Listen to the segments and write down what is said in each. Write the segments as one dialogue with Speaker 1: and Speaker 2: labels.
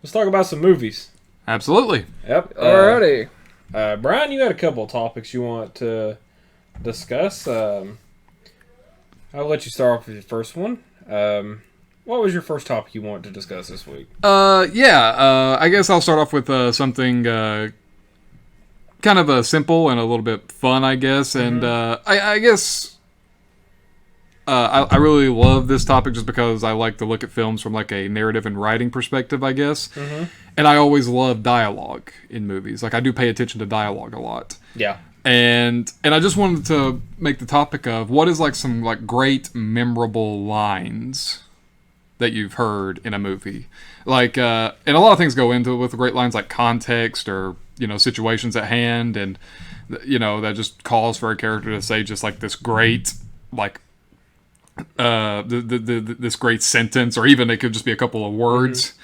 Speaker 1: Let's talk about some movies.
Speaker 2: Absolutely.
Speaker 1: Yep.
Speaker 3: Alrighty.
Speaker 1: Brian, you had a couple of topics you want to discuss. I'll let you start off with your first one. What was your first topic you wanted to discuss this week?
Speaker 2: I guess I'll start off with something kind of simple and a little bit fun, I guess. And I guess I really love this topic just because I like to look at films from like a narrative and writing perspective, I guess. Mm-hmm. And I always love dialogue in movies. Like I do pay attention to dialogue a lot.
Speaker 1: Yeah.
Speaker 2: And I just wanted to make the topic of what is like some like great memorable lines that you've heard in a movie. Like and a lot of things go into it with great lines like context or, you know, situations at hand, and you know, that just calls for a character to say just like this great like this great sentence, or even it could just be a couple of words.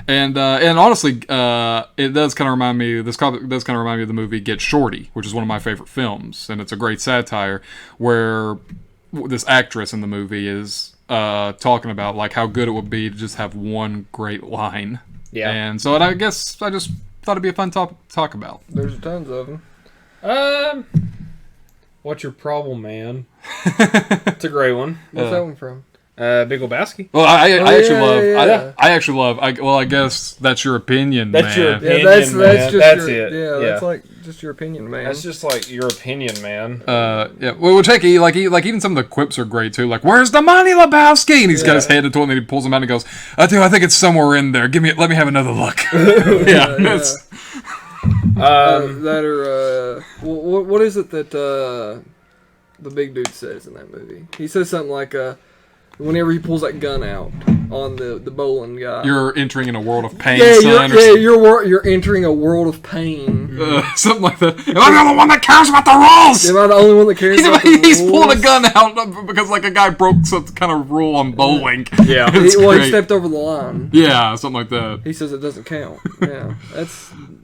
Speaker 2: Mm-hmm. And honestly, it does kind of remind me. This topic does kind of remind me of the movie Get Shorty, which is one of my favorite films, and it's a great satire where this actress in the movie is talking about like how good it would be to just have one great line. Yeah. And so I guess I just thought it'd be a fun topic to talk about.
Speaker 3: There's tons of them.
Speaker 1: What's your problem, man? It's a great one.
Speaker 3: What's that one from?
Speaker 1: Big Lebowski.
Speaker 2: Well, I actually love. I guess that's your opinion,
Speaker 1: that's
Speaker 2: man.
Speaker 1: Your opinion,
Speaker 3: that's
Speaker 1: man.
Speaker 3: that's
Speaker 1: it.
Speaker 3: Yeah, that's like just your opinion, man.
Speaker 1: That's just like your opinion, man.
Speaker 2: Yeah. Well, check it. Like even some of the quips are great too. Like, "Where's the money, Lebowski?" And he's got his head into it, and he pulls them out and goes, I think it's somewhere in there. Let me have another look." Yeah.
Speaker 3: What is it that the big dude says in that movie? He says something like, whenever he pulls that gun out on the bowling guy,
Speaker 2: "You're entering in a world of pain,
Speaker 3: son." You're entering a world of pain.
Speaker 2: Something like that. Am I the only one that cares about the rules?
Speaker 3: Am I the only one that cares about the rules?
Speaker 2: He's pulling a gun out because like a guy broke some kind of rule on bowling.
Speaker 1: Yeah.
Speaker 3: He stepped over the line.
Speaker 2: Yeah, something like that.
Speaker 3: He says it doesn't count. Yeah,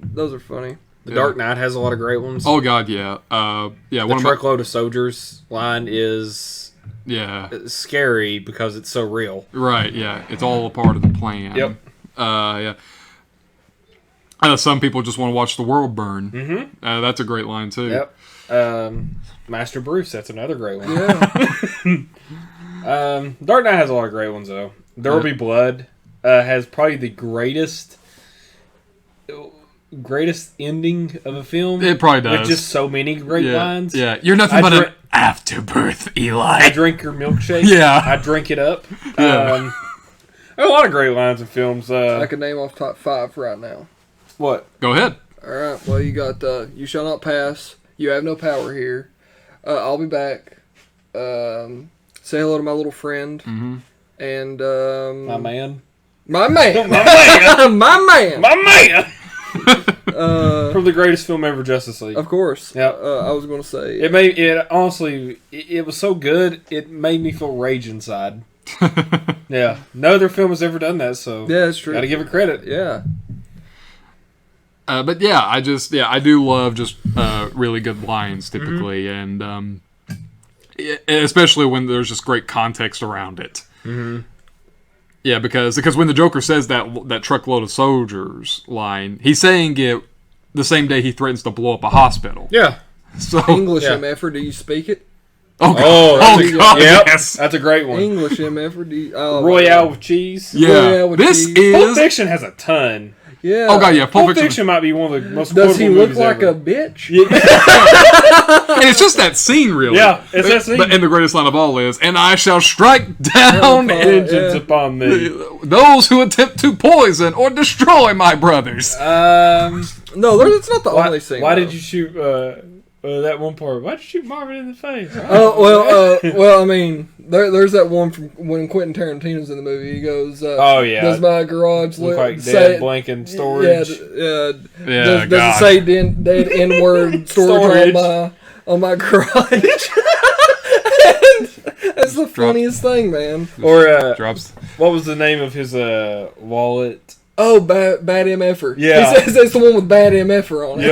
Speaker 3: those are funny.
Speaker 1: The Dark Knight has a lot of great ones.
Speaker 2: Oh God, yeah.
Speaker 1: The truckload of soldiers line is scary because it's so real.
Speaker 2: Right. Yeah, it's all a part of the plan.
Speaker 1: Yep.
Speaker 2: Yeah. Some people just want to watch the world burn. Mm-hmm. That's a great line too.
Speaker 1: Yep. Master Bruce, that's another great one.
Speaker 3: Yeah.
Speaker 1: Dark Knight has a lot of great ones though. There Will Be Blood has probably the greatest ending of a film.
Speaker 2: It probably does.
Speaker 1: With just so many great lines.
Speaker 2: Yeah, you're nothing but an afterbirth, Eli.
Speaker 1: I drink your milkshake.
Speaker 2: Yeah.
Speaker 1: I drink it up. Yeah. There are a lot of great lines in films.
Speaker 3: I could name off top 5 right now.
Speaker 1: What?
Speaker 2: Go ahead.
Speaker 3: Alright, well you got You Shall Not Pass, You Have No Power Here, I'll Be Back, Say Hello to My Little Friend, and
Speaker 1: My Man.
Speaker 3: My Man!
Speaker 1: My Man!
Speaker 3: My Man!
Speaker 1: My Man! From the greatest film ever, Justice League.
Speaker 3: Of course.
Speaker 1: Yeah.
Speaker 3: I was going to say
Speaker 1: it was so good it made me feel rage inside. Yeah. No other film has ever done that, so
Speaker 3: yeah, that's true.
Speaker 1: Gotta give it credit.
Speaker 3: Yeah.
Speaker 2: But yeah, I do love just really good lines typically, and especially when there's just great context around it. Mm-hmm. Yeah, because when the Joker says that truckload of soldiers line, he's saying it the same day he threatens to blow up a hospital.
Speaker 1: Yeah.
Speaker 3: So English MFer, do you speak it?
Speaker 2: Oh God!
Speaker 1: Yep.
Speaker 2: Yes,
Speaker 1: that's a great one.
Speaker 3: English MFer,
Speaker 1: Royale with cheese.
Speaker 2: Yeah,
Speaker 3: Royale with
Speaker 2: this
Speaker 3: cheese.
Speaker 2: is
Speaker 1: Pulp Fiction has a ton.
Speaker 3: Yeah.
Speaker 2: Oh God, yeah.
Speaker 1: Pulp Fiction might be one of the most.
Speaker 3: Does he look
Speaker 1: movies
Speaker 3: like
Speaker 1: ever.
Speaker 3: a bitch?
Speaker 1: Yeah.
Speaker 2: And it's just that scene, really.
Speaker 1: Yeah, it's that scene.
Speaker 2: And the greatest line of all is, "And I shall strike down
Speaker 1: vengeance upon me
Speaker 2: those who attempt to poison or destroy my brothers."
Speaker 3: No, that's not the only scene.
Speaker 1: Why did you shoot that one part? Why did you shoot Marvin in the face?
Speaker 3: Well, I mean, there's that one from when Quentin Tarantino's in the movie. He goes, does my garage
Speaker 1: look like dead blinking storage?
Speaker 3: Does it say dead N-word storage on my garage? That's the funniest thing, man.
Speaker 1: Or
Speaker 2: drops.
Speaker 1: What was the name of his wallet?
Speaker 3: Oh, bad MFer.
Speaker 1: Yeah,
Speaker 3: he says that's the one with bad MFer on it.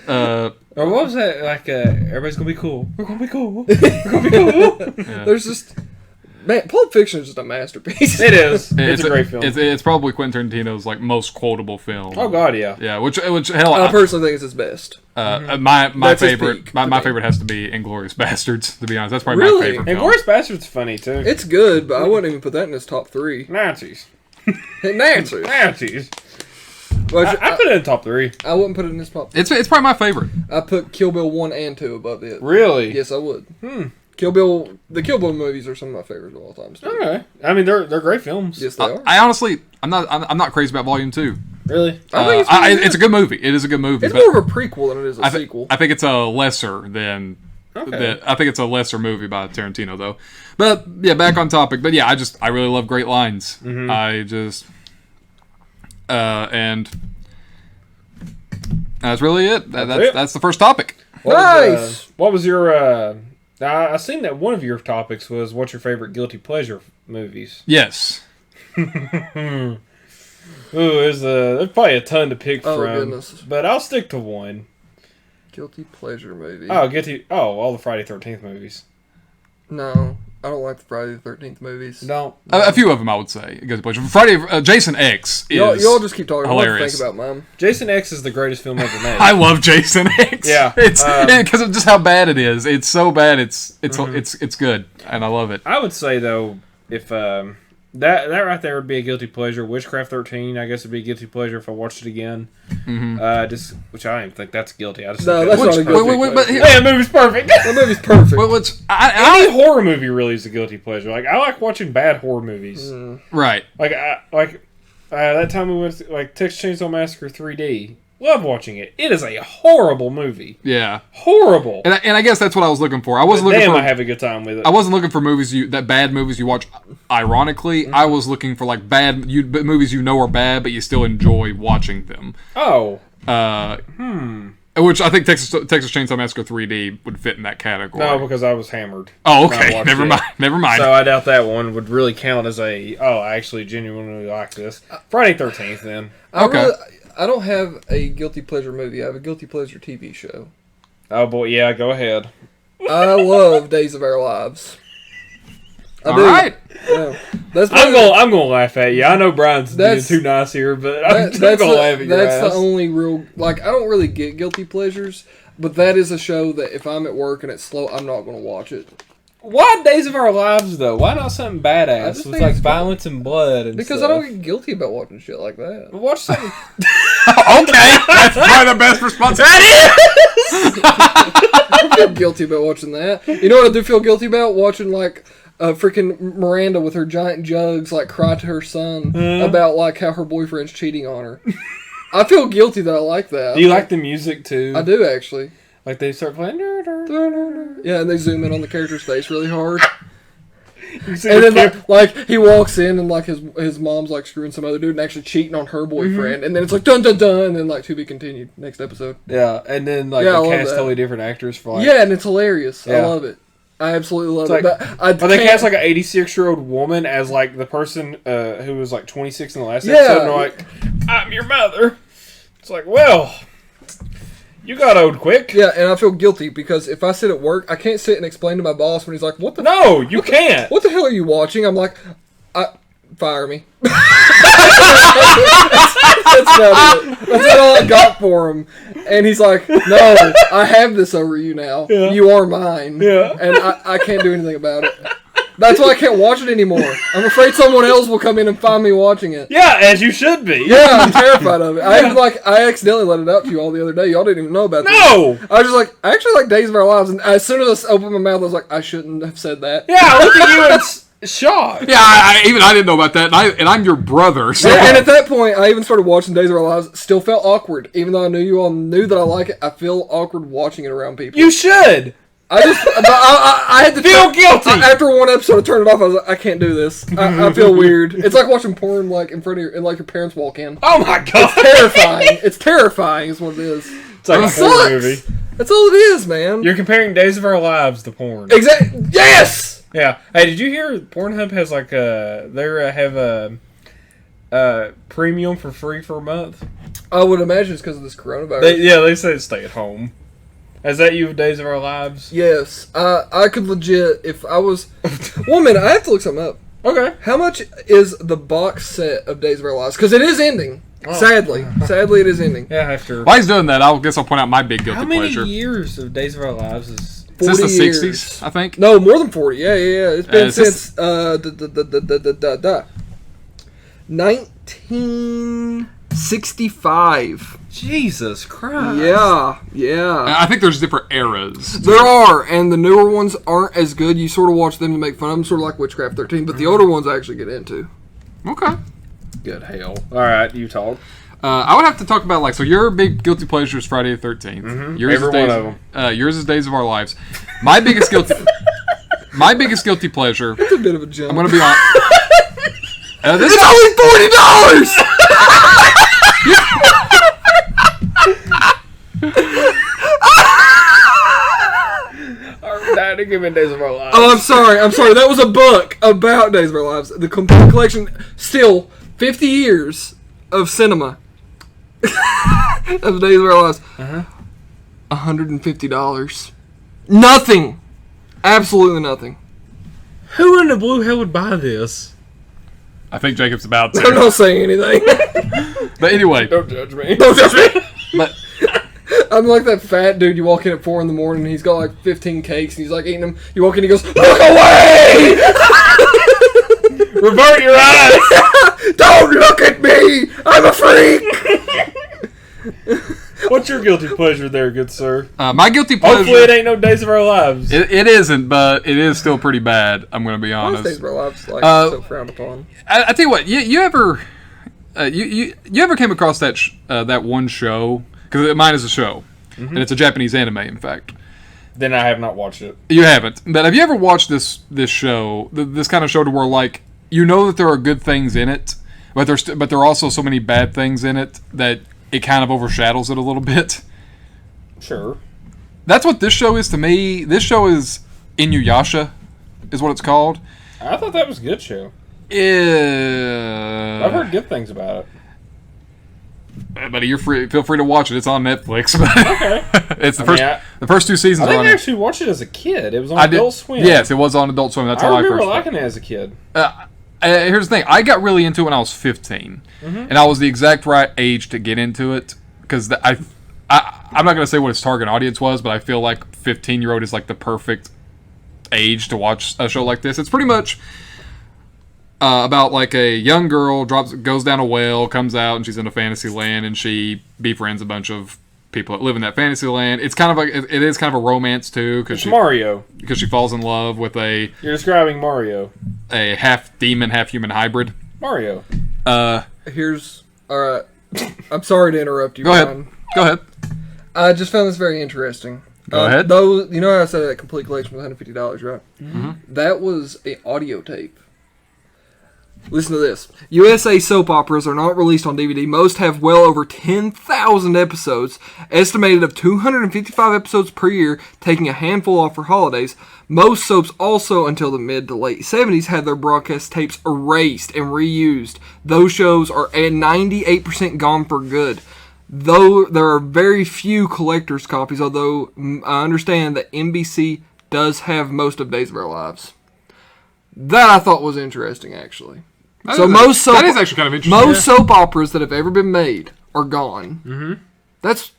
Speaker 1: Yep. Or what was that? Like, everybody's gonna be cool. We're gonna be cool. We're gonna be cool.
Speaker 3: Yeah. There's just Man, Pulp Fiction is just a masterpiece.
Speaker 1: It is. It's a great film.
Speaker 2: It's probably Quentin Tarantino's like most quotable film.
Speaker 1: Oh God, yeah.
Speaker 2: Yeah, which hell,
Speaker 3: I personally think it's his best.
Speaker 2: my
Speaker 3: That's his
Speaker 2: favorite
Speaker 3: peak,
Speaker 2: my
Speaker 3: to me.
Speaker 2: favorite has to be Inglourious Bastards. To be honest, that's probably
Speaker 3: Really?
Speaker 2: my favorite.
Speaker 1: And
Speaker 2: film.
Speaker 1: Glorious Bastard's funny too.
Speaker 3: It's good, but I wouldn't even put that in his top 3.
Speaker 1: Nazis.
Speaker 3: Nancy.
Speaker 1: Nazis.
Speaker 3: Well,
Speaker 1: I put it in top 3.
Speaker 3: I wouldn't put it in his top 3.
Speaker 2: It's probably my favorite.
Speaker 3: I put Kill Bill 1 and 2 above it.
Speaker 1: Really?
Speaker 3: Yes, I would. The Kill Bill movies are some of my favorites of all time. Still.
Speaker 1: Okay. I mean, they're great films.
Speaker 3: Yes, they are.
Speaker 2: I honestly, I'm not crazy about Volume 2.
Speaker 1: Really?
Speaker 3: I think it's pretty good.
Speaker 2: It's a good movie. It is a good movie.
Speaker 3: It's
Speaker 2: but
Speaker 3: more of a prequel than it is a sequel.
Speaker 2: I think it's a lesser than.
Speaker 1: Okay.
Speaker 2: I think it's a lesser movie by Tarantino though. But yeah, back on topic. But yeah, I really love great lines. I just and that's really it. That's the first topic.
Speaker 3: Nice!
Speaker 1: What was your? I seen that one of your topics was what's your favorite guilty pleasure movies?
Speaker 2: Yes.
Speaker 1: Ooh, there's probably a ton to pick
Speaker 3: Oh,
Speaker 1: from.
Speaker 3: goodness.
Speaker 1: But I'll stick to one.
Speaker 3: Guilty pleasure movie.
Speaker 1: All the Friday 13th movies.
Speaker 3: No, I don't like the Friday the 13th movies.
Speaker 1: No.
Speaker 2: A few of them, I would say. Guilty pleasure. Friday, Jason X is
Speaker 3: Y'all just keep talking.
Speaker 2: hilarious.
Speaker 3: I want to think about mine.
Speaker 1: Jason X is the greatest film ever made.
Speaker 2: I love Jason X.
Speaker 1: Yeah,
Speaker 2: it's because of just how bad it is. It's so bad. It's good, and I love it.
Speaker 1: I would say though, if that right there would be a guilty pleasure. Witchcraft 13, I guess would be a guilty pleasure if I watched it again. Which I don't even think that's guilty. I just
Speaker 3: No,
Speaker 1: think
Speaker 3: that's not a guilty
Speaker 2: wait, but
Speaker 3: pleasure.
Speaker 2: here-
Speaker 1: Hey, the movie's perfect.
Speaker 3: That movie's perfect.
Speaker 2: Which
Speaker 1: Any horror movie really is a guilty pleasure. Like I like watching bad horror movies.
Speaker 2: right.
Speaker 1: That time we went to, Texas Chainsaw Massacre 3D. Love watching it. It is a horrible movie.
Speaker 2: Yeah.
Speaker 1: Horrible.
Speaker 2: And I guess that's what I was looking for. I wasn't
Speaker 1: Damn,
Speaker 2: looking for.
Speaker 1: I have a good time with it.
Speaker 2: I wasn't looking for bad movies you watch ironically. I was looking for movies you know are bad, but you still enjoy watching them.
Speaker 1: Oh.
Speaker 2: Which I think Texas Chainsaw Massacre 3D would fit in that category.
Speaker 1: No, because I was hammered.
Speaker 2: Oh,
Speaker 1: when I
Speaker 2: okay.
Speaker 1: watched
Speaker 2: Never
Speaker 1: it.
Speaker 2: mind. Never mind.
Speaker 1: So I doubt that one would really count as I actually genuinely like this. Friday 13th then.
Speaker 2: Okay.
Speaker 3: I don't have a guilty pleasure movie. I have a guilty pleasure TV show.
Speaker 1: Oh boy, yeah, go ahead.
Speaker 3: I love Days of Our Lives. I
Speaker 2: All
Speaker 3: do.
Speaker 2: right.
Speaker 3: Yeah. That's
Speaker 1: I'm gonna laugh at you. I know Brian's being
Speaker 3: That's-
Speaker 1: too nice here, but I'm
Speaker 3: that's
Speaker 1: gonna laugh at your
Speaker 3: that's
Speaker 1: ass.
Speaker 3: the only real I don't really get guilty pleasures, but that is a show that if I'm at work and it's slow, I'm not going to watch it.
Speaker 1: Why Days of Our Lives though? Why not something
Speaker 3: I
Speaker 1: badass
Speaker 3: just
Speaker 1: with
Speaker 3: think
Speaker 1: like
Speaker 3: it's
Speaker 1: violence and blood and
Speaker 3: Because
Speaker 1: stuff?
Speaker 3: I don't get guilty about watching shit like that.
Speaker 1: Watch something.
Speaker 2: Okay. That's probably the best response.
Speaker 3: I don't feel guilty about watching that. You know what I do feel guilty about? Watching freaking Miranda with her giant jugs cry to her son about how her boyfriend's cheating on her. I feel guilty that I like that.
Speaker 1: Do you like the music too?
Speaker 3: I do actually.
Speaker 1: Like they start playing.
Speaker 3: Yeah, and they zoom in on the character's face really hard.
Speaker 1: You see
Speaker 3: And
Speaker 1: the
Speaker 3: then
Speaker 1: kid-
Speaker 3: he walks in and his mom's screwing some other dude and actually cheating on her boyfriend, and then it's dun dun dun, and then to be continued next episode.
Speaker 1: yeah, and then
Speaker 3: Yeah, I
Speaker 1: they
Speaker 3: love
Speaker 1: cast
Speaker 3: that.
Speaker 1: totally different actors for
Speaker 3: Yeah, and it's hilarious. I
Speaker 1: Yeah.
Speaker 3: love it. I absolutely love
Speaker 1: It's
Speaker 3: it. But
Speaker 1: But they cast an 86-year-old woman as the person who was 26 in the last
Speaker 3: Yeah.
Speaker 1: episode. And they're like, I'm your mother. It's like, well, you got old quick.
Speaker 3: yeah, and I feel guilty because if I sit at work, I can't sit and explain to my boss when he's like, "What the
Speaker 1: No, you can't.
Speaker 3: what the hell are you watching?" I'm like, fire me. That's about it. That's all I got for him. And he's like, "No, I have this over you now.
Speaker 1: Yeah.
Speaker 3: You are mine."
Speaker 1: Yeah.
Speaker 3: And I can't do anything about it. That's why I can't watch it anymore. I'm afraid someone else will come in and find me watching it.
Speaker 1: Yeah, as you should be.
Speaker 3: Yeah, I'm terrified of it. I accidentally let it out to you all the other day. Y'all didn't even know about this.
Speaker 1: No.
Speaker 3: I was just I actually like Days of Our Lives, and as soon as I opened my mouth, I was like, I shouldn't have said that.
Speaker 1: Yeah, I looked at you and shocked.
Speaker 2: Yeah, I didn't know about that, and I'm your brother. So
Speaker 3: And at that point, I even started watching Days of Our Lives. Still felt awkward, even though I knew you all knew that I like it. I feel awkward watching it around people.
Speaker 1: You should.
Speaker 3: I had to
Speaker 1: Feel guilty.
Speaker 3: after one episode. I turned it off. I was like, I can't do this. I feel weird. It's like watching porn in front of your your parents walk in.
Speaker 1: Oh my god.
Speaker 3: Terrifying. It's terrifying. Is what it is.
Speaker 1: It's like a
Speaker 3: It
Speaker 1: horror
Speaker 3: sucks.
Speaker 1: movie.
Speaker 3: That's all it is, man.
Speaker 1: You're comparing Days of Our Lives to porn.
Speaker 3: Exactly. Yes.
Speaker 1: Yeah. Hey, did you hear Pornhub has they have a premium for free for a month?
Speaker 3: I would imagine it's because of this coronavirus.
Speaker 1: They said stay at home. Is that you, Days of Our Lives?
Speaker 3: Yes, I could legit if I was. 1 minute, I have to look something up.
Speaker 1: Okay.
Speaker 3: How much is the box set of Days of Our Lives? Because it is ending. Sadly, it is ending.
Speaker 1: Yeah, after.
Speaker 2: While he's doing that, I guess I'll point out my big guilty
Speaker 1: How many
Speaker 2: pleasure.
Speaker 1: years of Days of Our Lives is?
Speaker 2: Is this the
Speaker 3: years.
Speaker 2: 60s, I think?
Speaker 3: No, more than 40. Yeah. It's been
Speaker 2: Is
Speaker 3: since
Speaker 2: this-
Speaker 3: 1965.
Speaker 1: Jesus Christ.
Speaker 3: Yeah.
Speaker 2: I think there's different eras.
Speaker 3: There are, and the newer ones aren't as good. You sort of watch them to make fun of them, sort of like Witchcraft 13, but the older ones I actually get into.
Speaker 2: Okay.
Speaker 1: Good hell. All right, you talk.
Speaker 2: I would have to talk about, like, so your big guilty pleasure is Friday the 13th.
Speaker 1: Mm-hmm.
Speaker 2: Yours
Speaker 1: Every
Speaker 2: is Days,
Speaker 1: one of them.
Speaker 2: Yours is Days of Our Lives. My biggest guilty pleasure,
Speaker 3: It's a bit of a jump.
Speaker 2: I'm going to be honest. This
Speaker 3: It's only
Speaker 1: That didn't give me Days of Our Lives.
Speaker 3: Oh, I'm sorry. That was a book about Days of Our Lives. The complete collection, still 50 years of cinema of Days of Our Lives. $150. Nothing. Absolutely nothing.
Speaker 1: Who in the blue hell would buy this?
Speaker 2: I think Jacob's about
Speaker 3: I'm
Speaker 2: to.
Speaker 3: not saying anything.
Speaker 2: But anyway,
Speaker 1: Don't judge me.
Speaker 3: Don't judge me.
Speaker 2: but
Speaker 3: I'm like that fat dude you walk in at 4 in the morning and he's got like 15 cakes and he's like eating them. You walk in and he goes, "Look away!
Speaker 1: Revert your eyes!
Speaker 3: Don't look at me! I'm a freak!"
Speaker 1: What's your guilty pleasure there, good sir?
Speaker 2: my guilty pleasure.
Speaker 1: Hopefully it ain't no Days of Our Lives.
Speaker 2: It isn't, but it is still pretty bad. I'm going to be
Speaker 3: Days
Speaker 2: honest.
Speaker 3: of Our Lives like so frowned upon.
Speaker 2: I tell you what, you ever you ever came across that that one show? Because mine is a show, and it's a Japanese anime, in fact.
Speaker 1: Then I have not watched it.
Speaker 2: You haven't, but have you ever watched this show? This kind of show to where, like, you know that there are good things in it, but there are also so many bad things in it that it kind of overshadows it a little bit.
Speaker 1: Sure.
Speaker 2: That's what this show is to me. This show is Inuyasha, is what it's called.
Speaker 1: I thought that was a good show.
Speaker 2: I've
Speaker 1: I've heard good things about it.
Speaker 2: Buddy, you're free. Feel free to watch it. It's on Netflix.
Speaker 1: Okay.
Speaker 2: It's the
Speaker 1: I mean,
Speaker 2: first. The first 2 seasons
Speaker 1: I
Speaker 2: are
Speaker 1: think
Speaker 2: on
Speaker 1: I
Speaker 2: it.
Speaker 1: actually watched it as a kid. It was on
Speaker 2: I did.
Speaker 1: Adult Swim.
Speaker 2: Yes, it was on Adult Swim. That's
Speaker 1: I
Speaker 2: how I
Speaker 1: remember
Speaker 2: first.
Speaker 1: liking it as a kid.
Speaker 2: Here's the thing. I got really into it when I was 15, and I was the exact right age to get into it because I'm not going to say what its target audience was, but I feel like 15-year-old is like the perfect age to watch a show like this. It's pretty much about like a young girl goes down a well, comes out, and she's in a fantasy land, and she befriends a bunch of people that live in that fantasy land. It's kind of like it is kind of a romance too because
Speaker 1: Mario.
Speaker 2: she falls in love with a
Speaker 1: You're describing Mario.
Speaker 2: half demon, half human hybrid.
Speaker 1: Mario.
Speaker 3: Here's alright. I'm sorry to interrupt you.
Speaker 2: Go ahead.
Speaker 3: Ron.
Speaker 2: Go ahead.
Speaker 3: I just found this very interesting.
Speaker 2: Go ahead.
Speaker 3: Though you know how I said that complete collection was $150, right? Mm-hmm. That was a audio tape. Listen to this. USA soap operas are not released on DVD. Most have well over 10,000 episodes, estimated of 255 episodes per year, taking a handful off for holidays. Most soaps also, until the mid to late 70s, had their broadcast tapes erased and reused. Those shows are at 98% gone for good. Though there are very few collector's copies, although I understand that NBC does have most of Days of Our Lives. That I thought was interesting, actually.
Speaker 2: That is actually kind of interesting.
Speaker 3: Most soap operas that have ever been made are gone. Mm-hmm. That's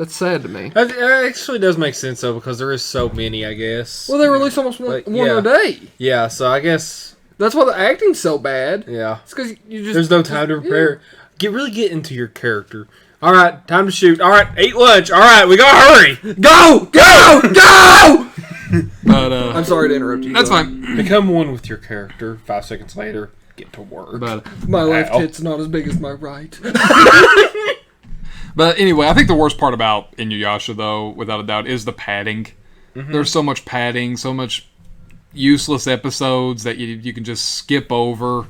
Speaker 3: sad to me.
Speaker 1: It actually does make sense though because there is so many, I guess.
Speaker 3: Well, they release almost one a day.
Speaker 1: Yeah, so I guess
Speaker 3: That's why the acting's so bad.
Speaker 1: yeah.
Speaker 3: It's because you just
Speaker 1: There's no time to prepare. Get into your character. All right, time to shoot. All right, eat lunch. All right, we gotta hurry.
Speaker 3: Go.
Speaker 2: But
Speaker 3: I'm sorry to interrupt you.
Speaker 2: that's
Speaker 3: Go.
Speaker 2: fine.
Speaker 1: Become one with your character. 5 seconds later, get to work.
Speaker 2: But
Speaker 3: My left
Speaker 1: Ow.
Speaker 3: hit's not as big as my right.
Speaker 2: anyway, I think the worst part about Inuyasha, though, without a doubt, is the padding. Mm-hmm. There's so much padding, so much useless episodes that you can just skip over.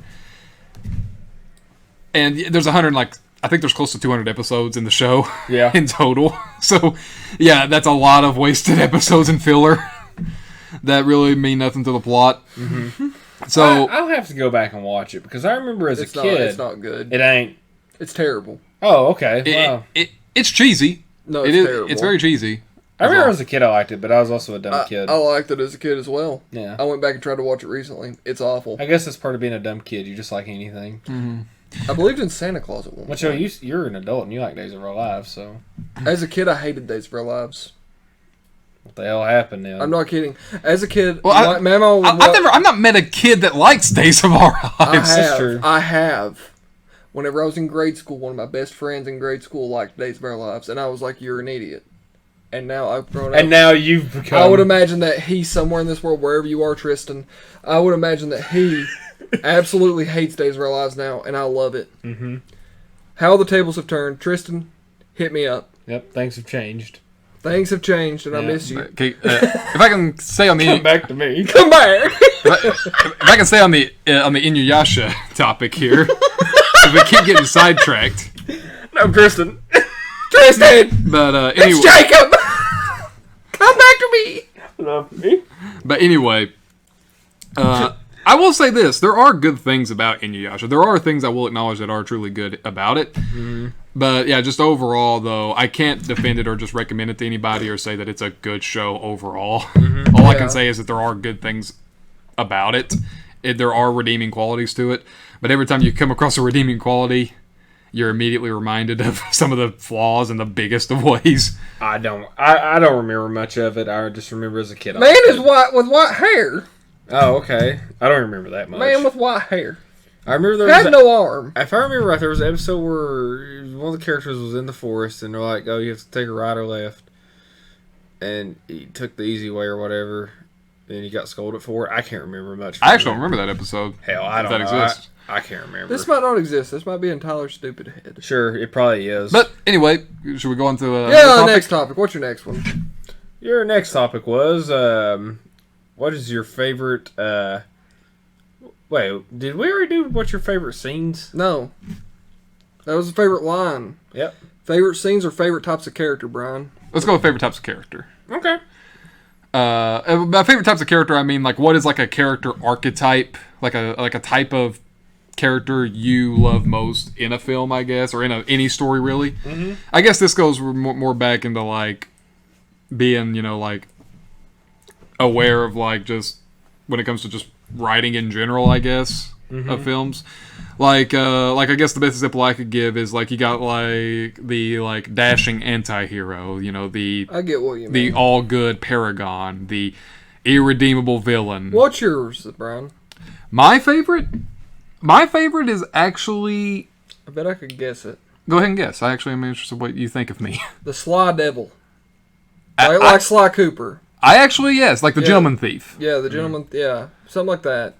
Speaker 2: And there's I think there's close to 200 episodes in the show.
Speaker 1: Yeah.
Speaker 2: In total. So, yeah, that's a lot of wasted episodes and filler that really mean nothing to the plot. Mm-hmm. So
Speaker 1: I'll have to go back and watch it because I remember as a kid,
Speaker 3: It's not good.
Speaker 1: it ain't.
Speaker 3: It's terrible.
Speaker 1: Oh, okay. Wow.
Speaker 2: it's cheesy.
Speaker 3: No,
Speaker 2: It
Speaker 3: it's
Speaker 2: is.
Speaker 3: terrible.
Speaker 2: It's very cheesy.
Speaker 1: I remember as a kid I liked it, but I was also a dumb kid.
Speaker 3: I liked it as a kid as well.
Speaker 1: Yeah.
Speaker 3: I went back and tried to watch it recently. It's awful.
Speaker 1: I guess that's part of being a dumb kid. You just like anything.
Speaker 3: I believed in Santa Claus at one point.
Speaker 1: Well, you're an adult and you like Days of Our Lives, so
Speaker 3: As a kid, I hated Days of Our Lives.
Speaker 1: what the hell happened then?
Speaker 3: I'm not kidding. As a kid,
Speaker 2: Well, I've not met a kid that likes Days of Our Lives.
Speaker 1: That's true.
Speaker 3: I have. Whenever I was in grade school, one of my best friends in grade school liked Days of Our Lives, and I was like, "You're an idiot." And now I've grown up.
Speaker 1: And now you've become...
Speaker 3: I would imagine that he, somewhere in this world, wherever you are, Tristan, I would imagine that he absolutely hates Days of Our Lives now, and I love it.
Speaker 1: Mm-hmm.
Speaker 3: How the tables have turned. Tristan, hit me up.
Speaker 1: Yep, things have changed.
Speaker 3: Things have changed, and I
Speaker 1: Yeah.
Speaker 3: miss you.
Speaker 2: Okay, if I can say on the
Speaker 1: Come back to me.
Speaker 3: Come back!
Speaker 2: if I can say on the Inuyasha topic here, 'cause we keep getting sidetracked.
Speaker 1: No, Tristan.
Speaker 3: Tristan!
Speaker 2: But
Speaker 3: It's
Speaker 2: anyway,
Speaker 3: Jacob! Come back to me!
Speaker 1: Love me.
Speaker 2: but anyway, I will say this: there are good things about Inuyasha. There are things I will acknowledge that are truly good about it. But yeah, just overall though, I can't defend it or just recommend it to anybody or say that it's a good show overall. All I
Speaker 3: Yeah.
Speaker 2: can say is that there are good things about it. There are redeeming qualities to it. But every time you come across a redeeming quality, you're immediately reminded of some of the flaws in the biggest of ways.
Speaker 1: I don't remember much of it. I just remember as a kid.
Speaker 3: Man is white with white hair.
Speaker 1: Oh, okay. I don't remember that much.
Speaker 3: Man with white hair.
Speaker 1: I remember there was
Speaker 3: Had no arm.
Speaker 1: if I remember right, there was an episode where one of the characters was in the forest, and they're like, "Oh, you have to take a right or left," and he took the easy way or whatever, and he got scolded for it. I can't remember much.
Speaker 2: I actually don't remember that episode.
Speaker 1: Hell, I don't
Speaker 2: that
Speaker 1: know.
Speaker 2: exists.
Speaker 1: I can't remember.
Speaker 3: This might not exist. This might be in Tyler's stupid head.
Speaker 1: Sure, it probably is.
Speaker 2: But anyway, should we go on to
Speaker 3: Yeah,
Speaker 2: topic?
Speaker 3: next topic. What's your next one?
Speaker 1: Your next topic was, what is your favorite, wait, did we already do what's your favorite scenes?
Speaker 3: No. That was a favorite line.
Speaker 1: Yep.
Speaker 3: Favorite scenes or favorite types of character, Brian?
Speaker 2: Let's go with favorite types of character.
Speaker 1: Okay.
Speaker 2: By favorite types of character, I mean like what is like a character archetype, like a type of character you love most in a film, I guess, or in any story really. Mm-hmm. I guess this goes more back into like being, like aware of like just when it comes to just writing in general, I guess, of films. Like I guess the best example I could give is like you got like the like dashing anti-hero, the
Speaker 3: I get what you mean.
Speaker 2: the all good paragon, the irredeemable villain.
Speaker 3: What's yours, Brian?
Speaker 2: My favorite is actually.
Speaker 3: I bet I could guess it.
Speaker 2: Go ahead and guess. I actually am interested in what you think of me.
Speaker 3: The Sly Devil. Like Sly Cooper.
Speaker 2: I actually, yes, like the Gentleman Thief.
Speaker 3: Yeah, the gentleman. Yeah, something like that.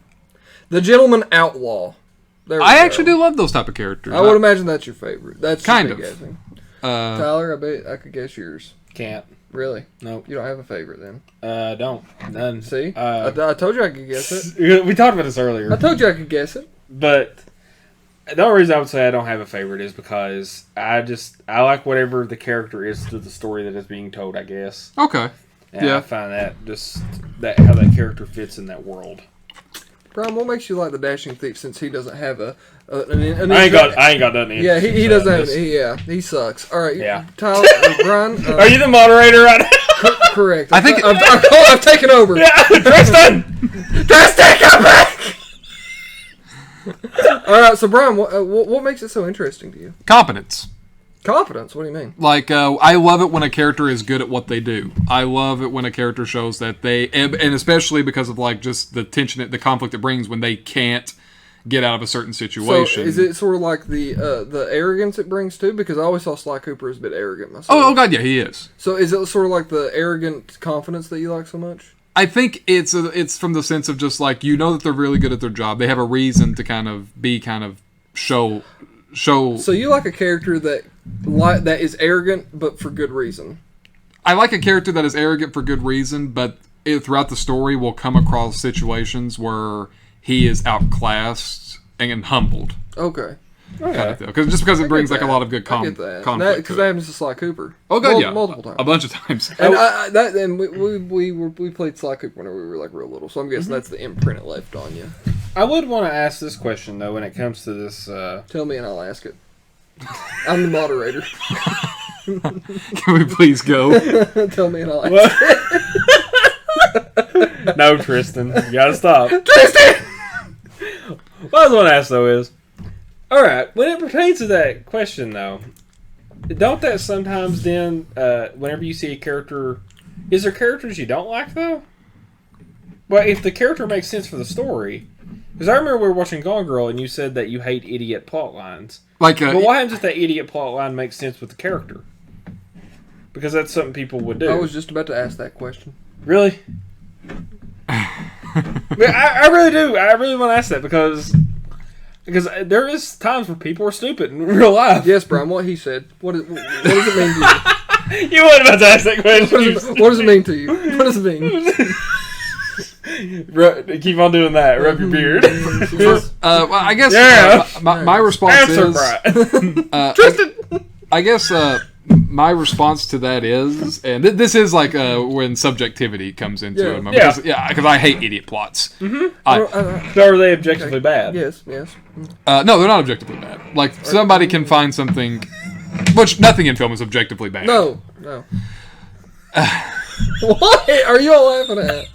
Speaker 3: The Gentleman Outlaw. There we
Speaker 2: I
Speaker 3: go.
Speaker 2: actually do love those type of characters.
Speaker 3: I would imagine that's your favorite. That's
Speaker 2: Kind
Speaker 3: just me
Speaker 2: of.
Speaker 3: guessing.
Speaker 2: Uh,
Speaker 3: Tyler, I bet I could guess yours.
Speaker 1: Can't.
Speaker 3: Really?
Speaker 1: Nope.
Speaker 3: You don't have a favorite then?
Speaker 1: Don't. None.
Speaker 3: See? I told you I could guess it.
Speaker 1: We talked about this earlier.
Speaker 3: I told you I could guess it.
Speaker 1: But the only reason I would say I don't have a favorite is because I like whatever the character is to the story that is being told, I guess.
Speaker 2: okay.
Speaker 1: And
Speaker 2: Yeah.
Speaker 1: I find that just how that character fits in that world.
Speaker 3: Brian, what makes you like the Dashing Thief since he doesn't have an
Speaker 1: I ain't got nothing.
Speaker 3: Yeah, he
Speaker 1: so
Speaker 3: doesn't have.
Speaker 1: just-
Speaker 3: He sucks. All right,
Speaker 1: Yeah.
Speaker 3: Tyler, Brian.
Speaker 1: Are you the moderator right now?
Speaker 3: Correct.
Speaker 2: I think-
Speaker 3: I've taken over.
Speaker 1: Yeah, Tristan!
Speaker 3: Tristan, come back! All right, so Brian, what makes it so interesting to you?
Speaker 2: Competence.
Speaker 3: Confidence. What do you mean?
Speaker 2: Like, I love it when a character is good at what they do. I love it when a character shows that they, and especially because of like just the tension, the conflict it brings when they can't get out of a certain situation.
Speaker 3: So is it sort of like the arrogance it brings too? Because I always saw Sly Cooper as a bit arrogant myself.
Speaker 2: Oh god, yeah, he is.
Speaker 3: So is it sort of like the arrogant confidence that you like so much?
Speaker 2: I think it's from the sense of just like that they're really good at their job. They have a reason to kind of show.
Speaker 3: So you like a character that is arrogant, but for good reason.
Speaker 2: I like a character that is arrogant for good reason, but throughout the story will come across situations where he is outclassed and humbled.
Speaker 3: Okay.
Speaker 1: Okay.
Speaker 2: Because it brings like a lot of good
Speaker 3: I get that.
Speaker 2: conflict.
Speaker 3: Because
Speaker 2: to
Speaker 3: that
Speaker 2: it.
Speaker 3: happens to Sly Cooper.
Speaker 2: Oh god, yeah,
Speaker 3: multiple times.
Speaker 2: a bunch of times.
Speaker 3: And we played Sly Cooper whenever we were like real little, so I'm guessing that's the imprint it left on you.
Speaker 1: I would want to ask this question though when it comes to this.
Speaker 3: Tell me and I'll ask it. I'm the moderator.
Speaker 2: Can we please go?
Speaker 3: Tell me and I'll
Speaker 1: What? No, Tristan. You gotta stop.
Speaker 3: Tristan!
Speaker 1: What I was going to ask, though, is... Alright, when it pertains to that question, though, don't that sometimes then, whenever you see a character... Is there characters you don't like, though? Well, if the character makes sense for the story... Because I remember we were watching Gone Girl, and you said that you hate idiot plot lines.
Speaker 2: Like,
Speaker 1: But what happens if that idiot plot line makes sense with the character? Because that's something people would do.
Speaker 3: I was just about to ask that question.
Speaker 1: Really? I really do. I really want to ask that because there is times where people are stupid in real life.
Speaker 3: Yes, Brian, what he said. What does it mean to you?
Speaker 1: You weren't about to ask that question.
Speaker 3: What does it mean to you? What does it mean?
Speaker 1: Keep on doing that. Rub your beard.
Speaker 2: well, I guess my response
Speaker 1: Answer,
Speaker 2: is...
Speaker 1: Brian.
Speaker 3: Tristan!
Speaker 2: I guess my response to that is, and this is like when subjectivity comes into it. Because I hate idiot plots.
Speaker 3: Mm-hmm.
Speaker 1: So are they objectively bad?
Speaker 3: Yes.
Speaker 2: No, they're not objectively bad. Like, somebody can find something... Which, nothing in film is objectively bad.
Speaker 3: No. What are you all laughing at?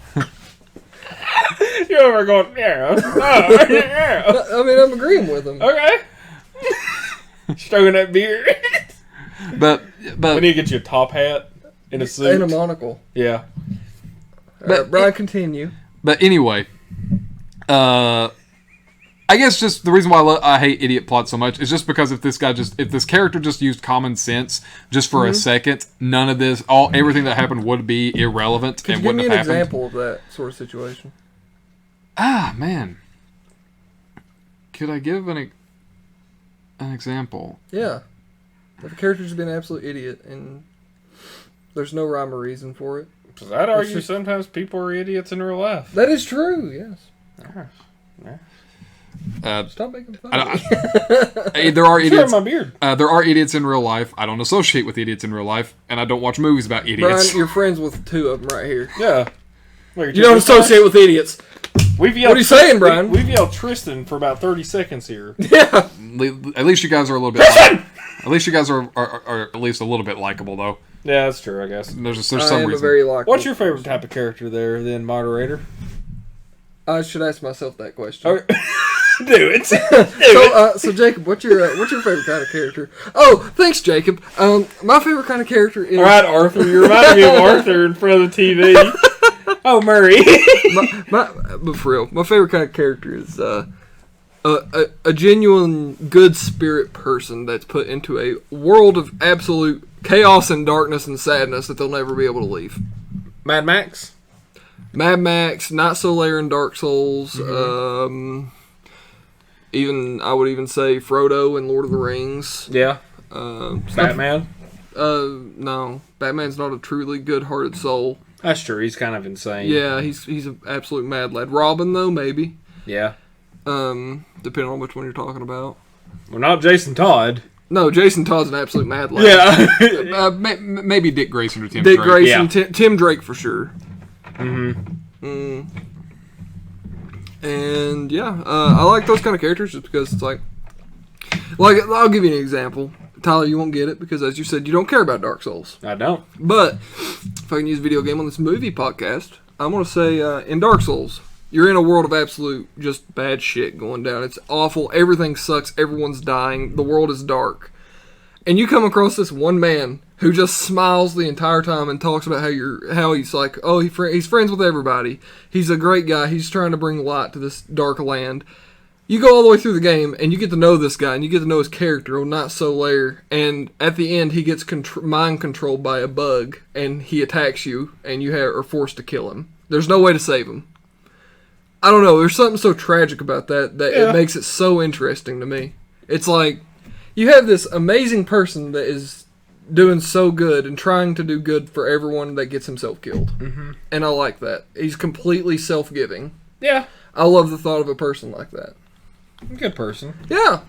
Speaker 1: You're over going, yeah.
Speaker 3: I mean, I'm agreeing with him.
Speaker 1: Okay. Stroking that beard.
Speaker 2: But
Speaker 1: We need to get you a top hat and a suit.
Speaker 3: And a monocle.
Speaker 1: Yeah.
Speaker 3: But Brian, continue.
Speaker 2: But anyway, I guess just the reason why I hate idiot plots so much is just because if this character just used common sense just for a second, none of this, everything that happened would be irrelevant
Speaker 3: Could
Speaker 2: and
Speaker 3: you give
Speaker 2: wouldn't
Speaker 3: me
Speaker 2: have
Speaker 3: an
Speaker 2: happened.
Speaker 3: example of that sort of situation?
Speaker 2: Ah, man. Could I give an example?
Speaker 3: Yeah. If a character's been an absolute idiot and there's no rhyme or reason for it.
Speaker 1: Because I'd argue sometimes people are idiots in real life.
Speaker 3: That is true, yes. Stop making fun of me.
Speaker 2: There are idiots.
Speaker 1: My beard.
Speaker 2: There are idiots in real life. I don't associate with idiots in real life, and I don't watch movies about idiots.
Speaker 3: Brian, you're friends with two of them right here.
Speaker 1: Yeah. Wait,
Speaker 3: You don't associate with idiots.
Speaker 1: What
Speaker 3: are you saying, Brian?
Speaker 1: We've yelled Tristan for about 30 seconds here.
Speaker 3: Yeah.
Speaker 2: At least you guys are a little bit. At least you guys are at least a little bit likable, though.
Speaker 1: Yeah, that's true, I guess.
Speaker 2: There's
Speaker 3: I
Speaker 2: some
Speaker 3: am
Speaker 2: reason.
Speaker 3: a very likable.
Speaker 1: What's your favorite type of character there, then, moderator?
Speaker 3: I should ask myself that question.
Speaker 1: Okay. Do it.
Speaker 3: So Jacob, what's your favorite kind of character? Oh, thanks, Jacob. My favorite kind of character is...
Speaker 1: All right, Arthur. You reminded me of Arthur in front of the TV. Oh, Murray.
Speaker 3: But for real, my favorite kind of character is a genuine good spirit person that's put into a world of absolute chaos and darkness and sadness that they'll never be able to leave.
Speaker 1: Mad Max?
Speaker 3: Mad Max, Not So Lair in Dark Souls, I would even say Frodo in Lord of the Rings.
Speaker 1: Yeah. Batman?
Speaker 3: No. Batman's not a truly good-hearted soul.
Speaker 1: That's true. He's kind of insane.
Speaker 3: Yeah, he's an absolute mad lad. Robin, though, maybe.
Speaker 1: Yeah.
Speaker 3: Depending on which one you're talking about.
Speaker 1: Well, not Jason Todd.
Speaker 3: No, Jason Todd's an absolute mad lad.
Speaker 1: Yeah.
Speaker 2: Maybe Dick Grayson or Tim
Speaker 3: Dick
Speaker 2: Drake.
Speaker 3: Grayson,
Speaker 1: Yeah.
Speaker 3: Tim Drake for sure.
Speaker 1: Mm-hmm.
Speaker 3: And yeah, I like those kind of characters just because it's like I'll give you an example. Tyler, you won't get it because, as you said, you don't care about Dark Souls.
Speaker 1: I don't.
Speaker 3: But if I can use video game on this movie podcast, I'm going to say in Dark Souls, you're in a world of absolute just bad shit going down. It's awful. Everything sucks. Everyone's dying. The world is dark. And you come across this one man who just smiles the entire time and talks about how he's like, oh, he's friends with everybody. He's a great guy. He's trying to bring light to this dark land. You go all the way through the game, and you get to know this guy, and you get to know his character, Not So Lair, and at the end, he gets mind controlled by a bug, and he attacks you, and you are forced to kill him. There's no way to save him. I don't know, there's something so tragic about that it makes it so interesting to me. It's like, you have this amazing person that is doing so good and trying to do good for everyone that gets himself killed. Mm-hmm. And I like that. He's completely self-giving.
Speaker 1: Yeah.
Speaker 3: I love the thought of a person like that.
Speaker 1: Good person.
Speaker 3: Yeah.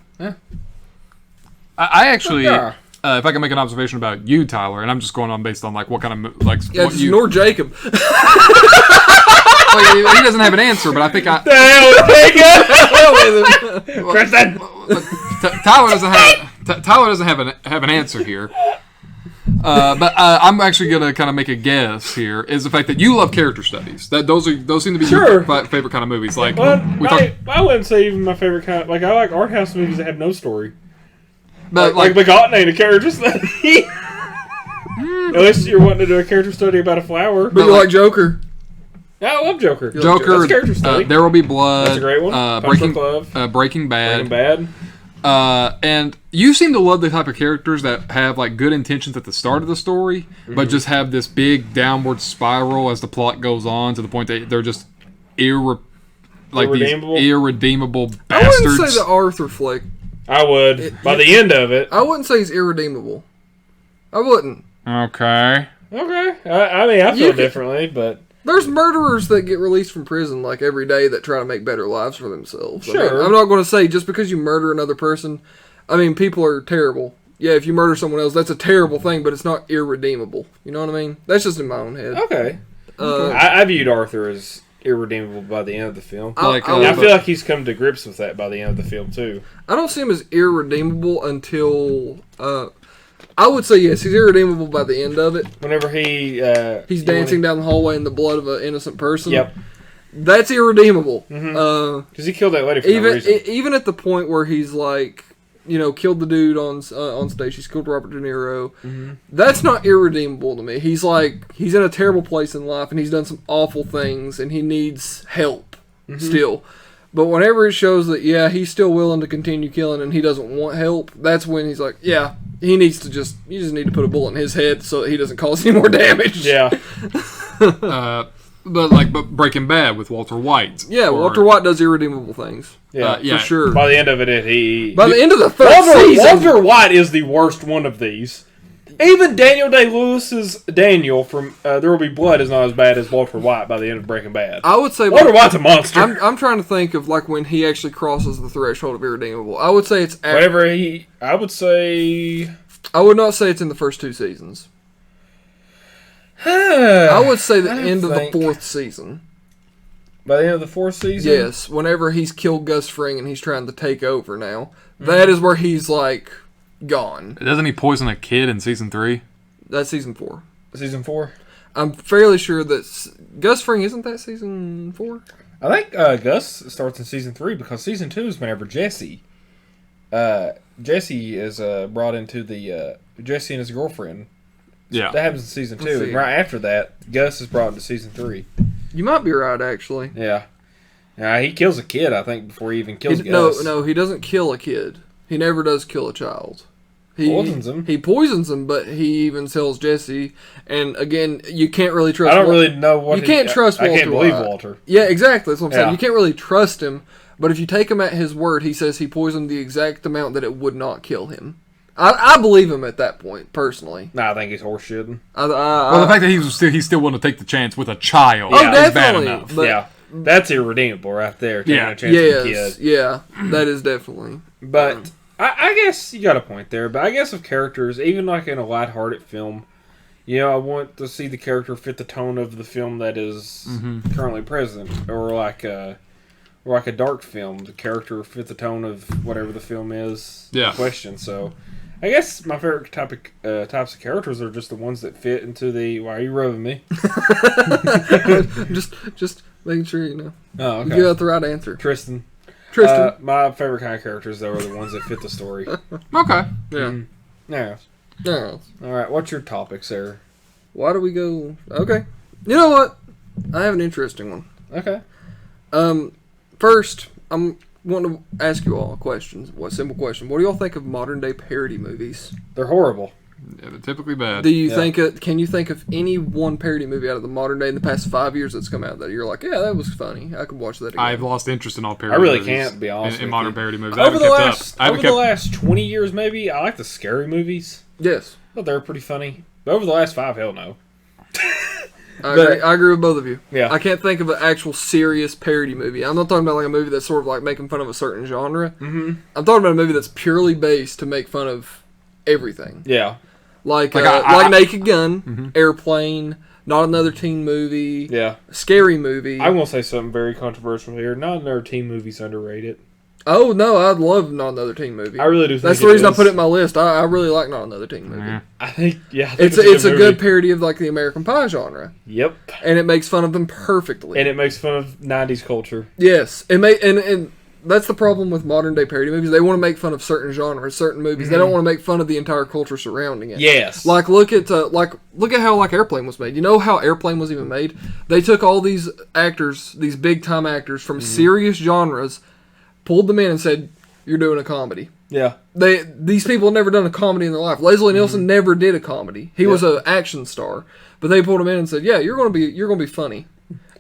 Speaker 2: I actually,
Speaker 1: Yeah.
Speaker 2: if I can make an observation about you, Tyler, and I'm just going on based on like what kind of like
Speaker 3: Yeah,
Speaker 2: what
Speaker 3: just
Speaker 2: you.
Speaker 3: ignore Jacob.
Speaker 2: Like, he doesn't have an answer, but I think I.
Speaker 1: Tristan.
Speaker 2: Tyler doesn't have an answer here. But I'm actually gonna kind of make a guess here. Is the fact that you love character studies? Those seem to be
Speaker 4: Sure.
Speaker 2: your favorite kind of movies. Like
Speaker 4: Well,
Speaker 2: we talked,
Speaker 4: I wouldn't say even my favorite kind. Like I like art house movies that have no story.
Speaker 2: but
Speaker 4: Like Begotten ain't a character study. Unless you're wanting to do a character study about a flower.
Speaker 3: But you like Joker.
Speaker 4: I love Joker.
Speaker 2: Joker,
Speaker 4: That's a character study.
Speaker 2: There Will Be Blood.
Speaker 4: That's a great one.
Speaker 2: Breaking
Speaker 4: Conflict Love.
Speaker 2: Breaking Bad.
Speaker 4: Breaking Bad.
Speaker 2: And you seem to love the type of characters that have like good intentions at the start of the story, but just have this big downward spiral as the plot goes on to the point that they're just
Speaker 4: Irredeemable?
Speaker 2: these irredeemable
Speaker 3: I
Speaker 2: bastards.
Speaker 3: wouldn't say the Arthur flick.
Speaker 4: I would. By the end of it.
Speaker 3: I wouldn't say he's irredeemable. I wouldn't.
Speaker 2: Okay.
Speaker 4: Okay. I mean, I
Speaker 3: You
Speaker 4: feel
Speaker 3: can-
Speaker 4: differently, but
Speaker 3: There's murderers that get released from prison like every day that try to make better lives for themselves. I mean,
Speaker 4: Sure.
Speaker 3: I'm not going to say just because you murder another person. I mean, people are terrible. Yeah, if you murder someone else, that's a terrible thing, but it's not irredeemable. You know what I mean? That's just in my own head.
Speaker 4: okay.
Speaker 3: Uh,
Speaker 4: I viewed Arthur as irredeemable by the end of the film.
Speaker 2: Like,
Speaker 3: I,
Speaker 4: And I
Speaker 3: I,
Speaker 4: feel like he's come to grips with that by the end of the film too.
Speaker 3: I don't see him as irredeemable until. I would say yes, he's irredeemable by the end of it.
Speaker 4: Whenever he
Speaker 3: He's dancing down the hallway in the blood of an innocent person.
Speaker 4: Yep.
Speaker 3: That's irredeemable.
Speaker 4: Because he killed that lady for no reason.
Speaker 3: Even at the point where he's like, you know, killed the dude on stage. He's killed Robert De Niro. That's not irredeemable to me. He's like, he's in a terrible place in life, and he's done some awful things, and he needs help still. But whenever it shows that, yeah, he's still willing to continue killing, and he doesn't want help, that's when he's like, yeah, he needs to you just need to put a bullet in his head so that he doesn't cause any more damage.
Speaker 4: Yeah.
Speaker 2: But Breaking Bad with Walter White.
Speaker 3: Yeah,
Speaker 2: Or-
Speaker 3: Walter White does irredeemable things.
Speaker 4: Yeah.
Speaker 2: yeah.
Speaker 3: For sure.
Speaker 4: By the end of it, he...
Speaker 3: By the end of the third season...
Speaker 4: Walter White is the worst one of these. Even Daniel Day-Lewis's Daniel from There Will Be Blood is not as bad as Walter White by the end of Breaking Bad.
Speaker 3: I would say...
Speaker 4: Walter White's a monster.
Speaker 3: I'm trying to think of like when he actually crosses the threshold of irredeemable. I would say it's...
Speaker 4: Whenever I would say...
Speaker 3: I would not say it's in the first two seasons. I would say the end of the fourth season.
Speaker 4: By the end of the fourth season?
Speaker 3: Yes, whenever he's killed Gus Fring and he's trying to take over now. That is where he's like gone.
Speaker 2: Doesn't he poison a kid in season 3?
Speaker 3: That's season 4.
Speaker 4: Season 4?
Speaker 3: I'm fairly sure that Gus Fring, isn't that season 4?
Speaker 4: I think Gus starts in season 3 because season 2 is whenever Jesse is brought into the Jesse and his girlfriend.
Speaker 2: Yeah.
Speaker 4: That happens in season 2.
Speaker 3: Let's see.
Speaker 4: And right after that, Gus is brought into season 3.
Speaker 3: You might be right, actually.
Speaker 4: Yeah. He kills a kid, I think, before he even kills Gus.
Speaker 3: No, he doesn't kill a kid. He never does kill a child. He
Speaker 4: Poisons him.
Speaker 3: He poisons him, but he even tells Jesse. And again, you can't really trust.
Speaker 4: I don't really know what
Speaker 3: you can't trust
Speaker 4: I
Speaker 3: Walter
Speaker 4: can't believe
Speaker 3: White.
Speaker 4: Walter.
Speaker 3: Yeah, exactly. That's what I'm saying.
Speaker 4: Yeah.
Speaker 3: You can't really trust him. But if you take him at his word, he says he poisoned the exact amount that it would not kill him. I believe him at that point, personally.
Speaker 4: No, I think he's horseshitting.
Speaker 2: Well, the fact that he's still willing to take the chance with a child
Speaker 3: Oh,
Speaker 2: is bad
Speaker 3: definitely.
Speaker 2: enough.
Speaker 3: But-
Speaker 4: Yeah. That's irredeemable right there, taking
Speaker 2: Yeah.
Speaker 4: a chance with a kid.
Speaker 3: Yes, yeah, that is definitely.
Speaker 4: But I guess you got a point there. But I guess of characters, even like in a lighthearted film, I want to see the character fit the tone of the film that is currently present, or like a dark film, the character fit the tone of whatever the film is.
Speaker 2: Yeah.
Speaker 4: in question. So, I guess my favorite types of characters are just the ones that fit into the. Why are you rubbing me?
Speaker 3: just making sure you know.
Speaker 4: Oh,
Speaker 3: You
Speaker 4: okay.
Speaker 3: got the right answer.
Speaker 4: Tristan.
Speaker 3: Tristan.
Speaker 4: My favorite kind of characters though are the ones that fit the story.
Speaker 2: Okay.
Speaker 3: yeah.
Speaker 4: Yeah.
Speaker 3: No.
Speaker 4: All right. What's your topic, Sarah?
Speaker 3: Why do we go? Okay. You know what? I have an interesting one.
Speaker 4: Okay.
Speaker 3: First, I'm wanting to ask you all a question. What simple question? What do y'all think of modern day parody movies?
Speaker 4: They're horrible.
Speaker 2: Yeah, they're typically bad.
Speaker 3: Do you
Speaker 4: Yeah.
Speaker 3: think? Can you think of any one parody movie out of the modern day in the past 5 years that's come out that you're like, yeah, that was funny. I could watch that again.
Speaker 2: I've lost interest in all parody
Speaker 4: I really
Speaker 2: movies.
Speaker 4: can't be honest
Speaker 2: in
Speaker 4: with
Speaker 2: modern
Speaker 4: you.
Speaker 2: parody movies. I
Speaker 4: Over
Speaker 2: haven't
Speaker 4: the
Speaker 2: kept
Speaker 4: last
Speaker 2: up. I haven't kept
Speaker 4: 20 years, maybe I like the scary movies.
Speaker 3: Yes,
Speaker 4: But they're pretty funny. But over the last 5, hell no.
Speaker 3: I agree with both of you.
Speaker 4: Yeah.
Speaker 3: I can't think of an actual serious parody movie. I'm not talking about like a movie that's sort of like making fun of a certain genre.
Speaker 4: Mm-hmm.
Speaker 3: I'm talking about a movie that's purely based to make fun of everything.
Speaker 4: Yeah.
Speaker 3: Like
Speaker 2: Like
Speaker 3: Naked Gun, Airplane, Not Another Teen Movie,
Speaker 4: Yeah.
Speaker 3: Scary Movie.
Speaker 4: I'm gonna say something very controversial here. Not another teen movie's underrated.
Speaker 3: Oh no, I'd love Not Another Teen Movie.
Speaker 4: I really do.
Speaker 3: That's
Speaker 4: think
Speaker 3: the reason I
Speaker 4: is.
Speaker 3: put it in my list. I really like Not Another Teen Movie.
Speaker 2: Yeah.
Speaker 4: I think I think
Speaker 3: It's a
Speaker 4: movie.
Speaker 3: good parody of like the American Pie genre,
Speaker 4: Yep,
Speaker 3: and it makes fun of them perfectly.
Speaker 4: and it makes fun of '90s culture.
Speaker 3: Yes, and that's the problem with modern day parody movies. They want to make fun of certain genres, certain movies. They don't want to make fun of the entire culture surrounding it.
Speaker 4: Yes,
Speaker 3: Like look at how like Airplane was made. You know how Airplane was even made? They took all these actors, these big time actors from serious genres, pulled them in and said, "You're doing a comedy."
Speaker 4: yeah,
Speaker 3: These people have never done a comedy in their life. Leslie Nielsen never did a comedy. He was an action star, but they pulled him in and said, "Yeah, you're gonna be funny,"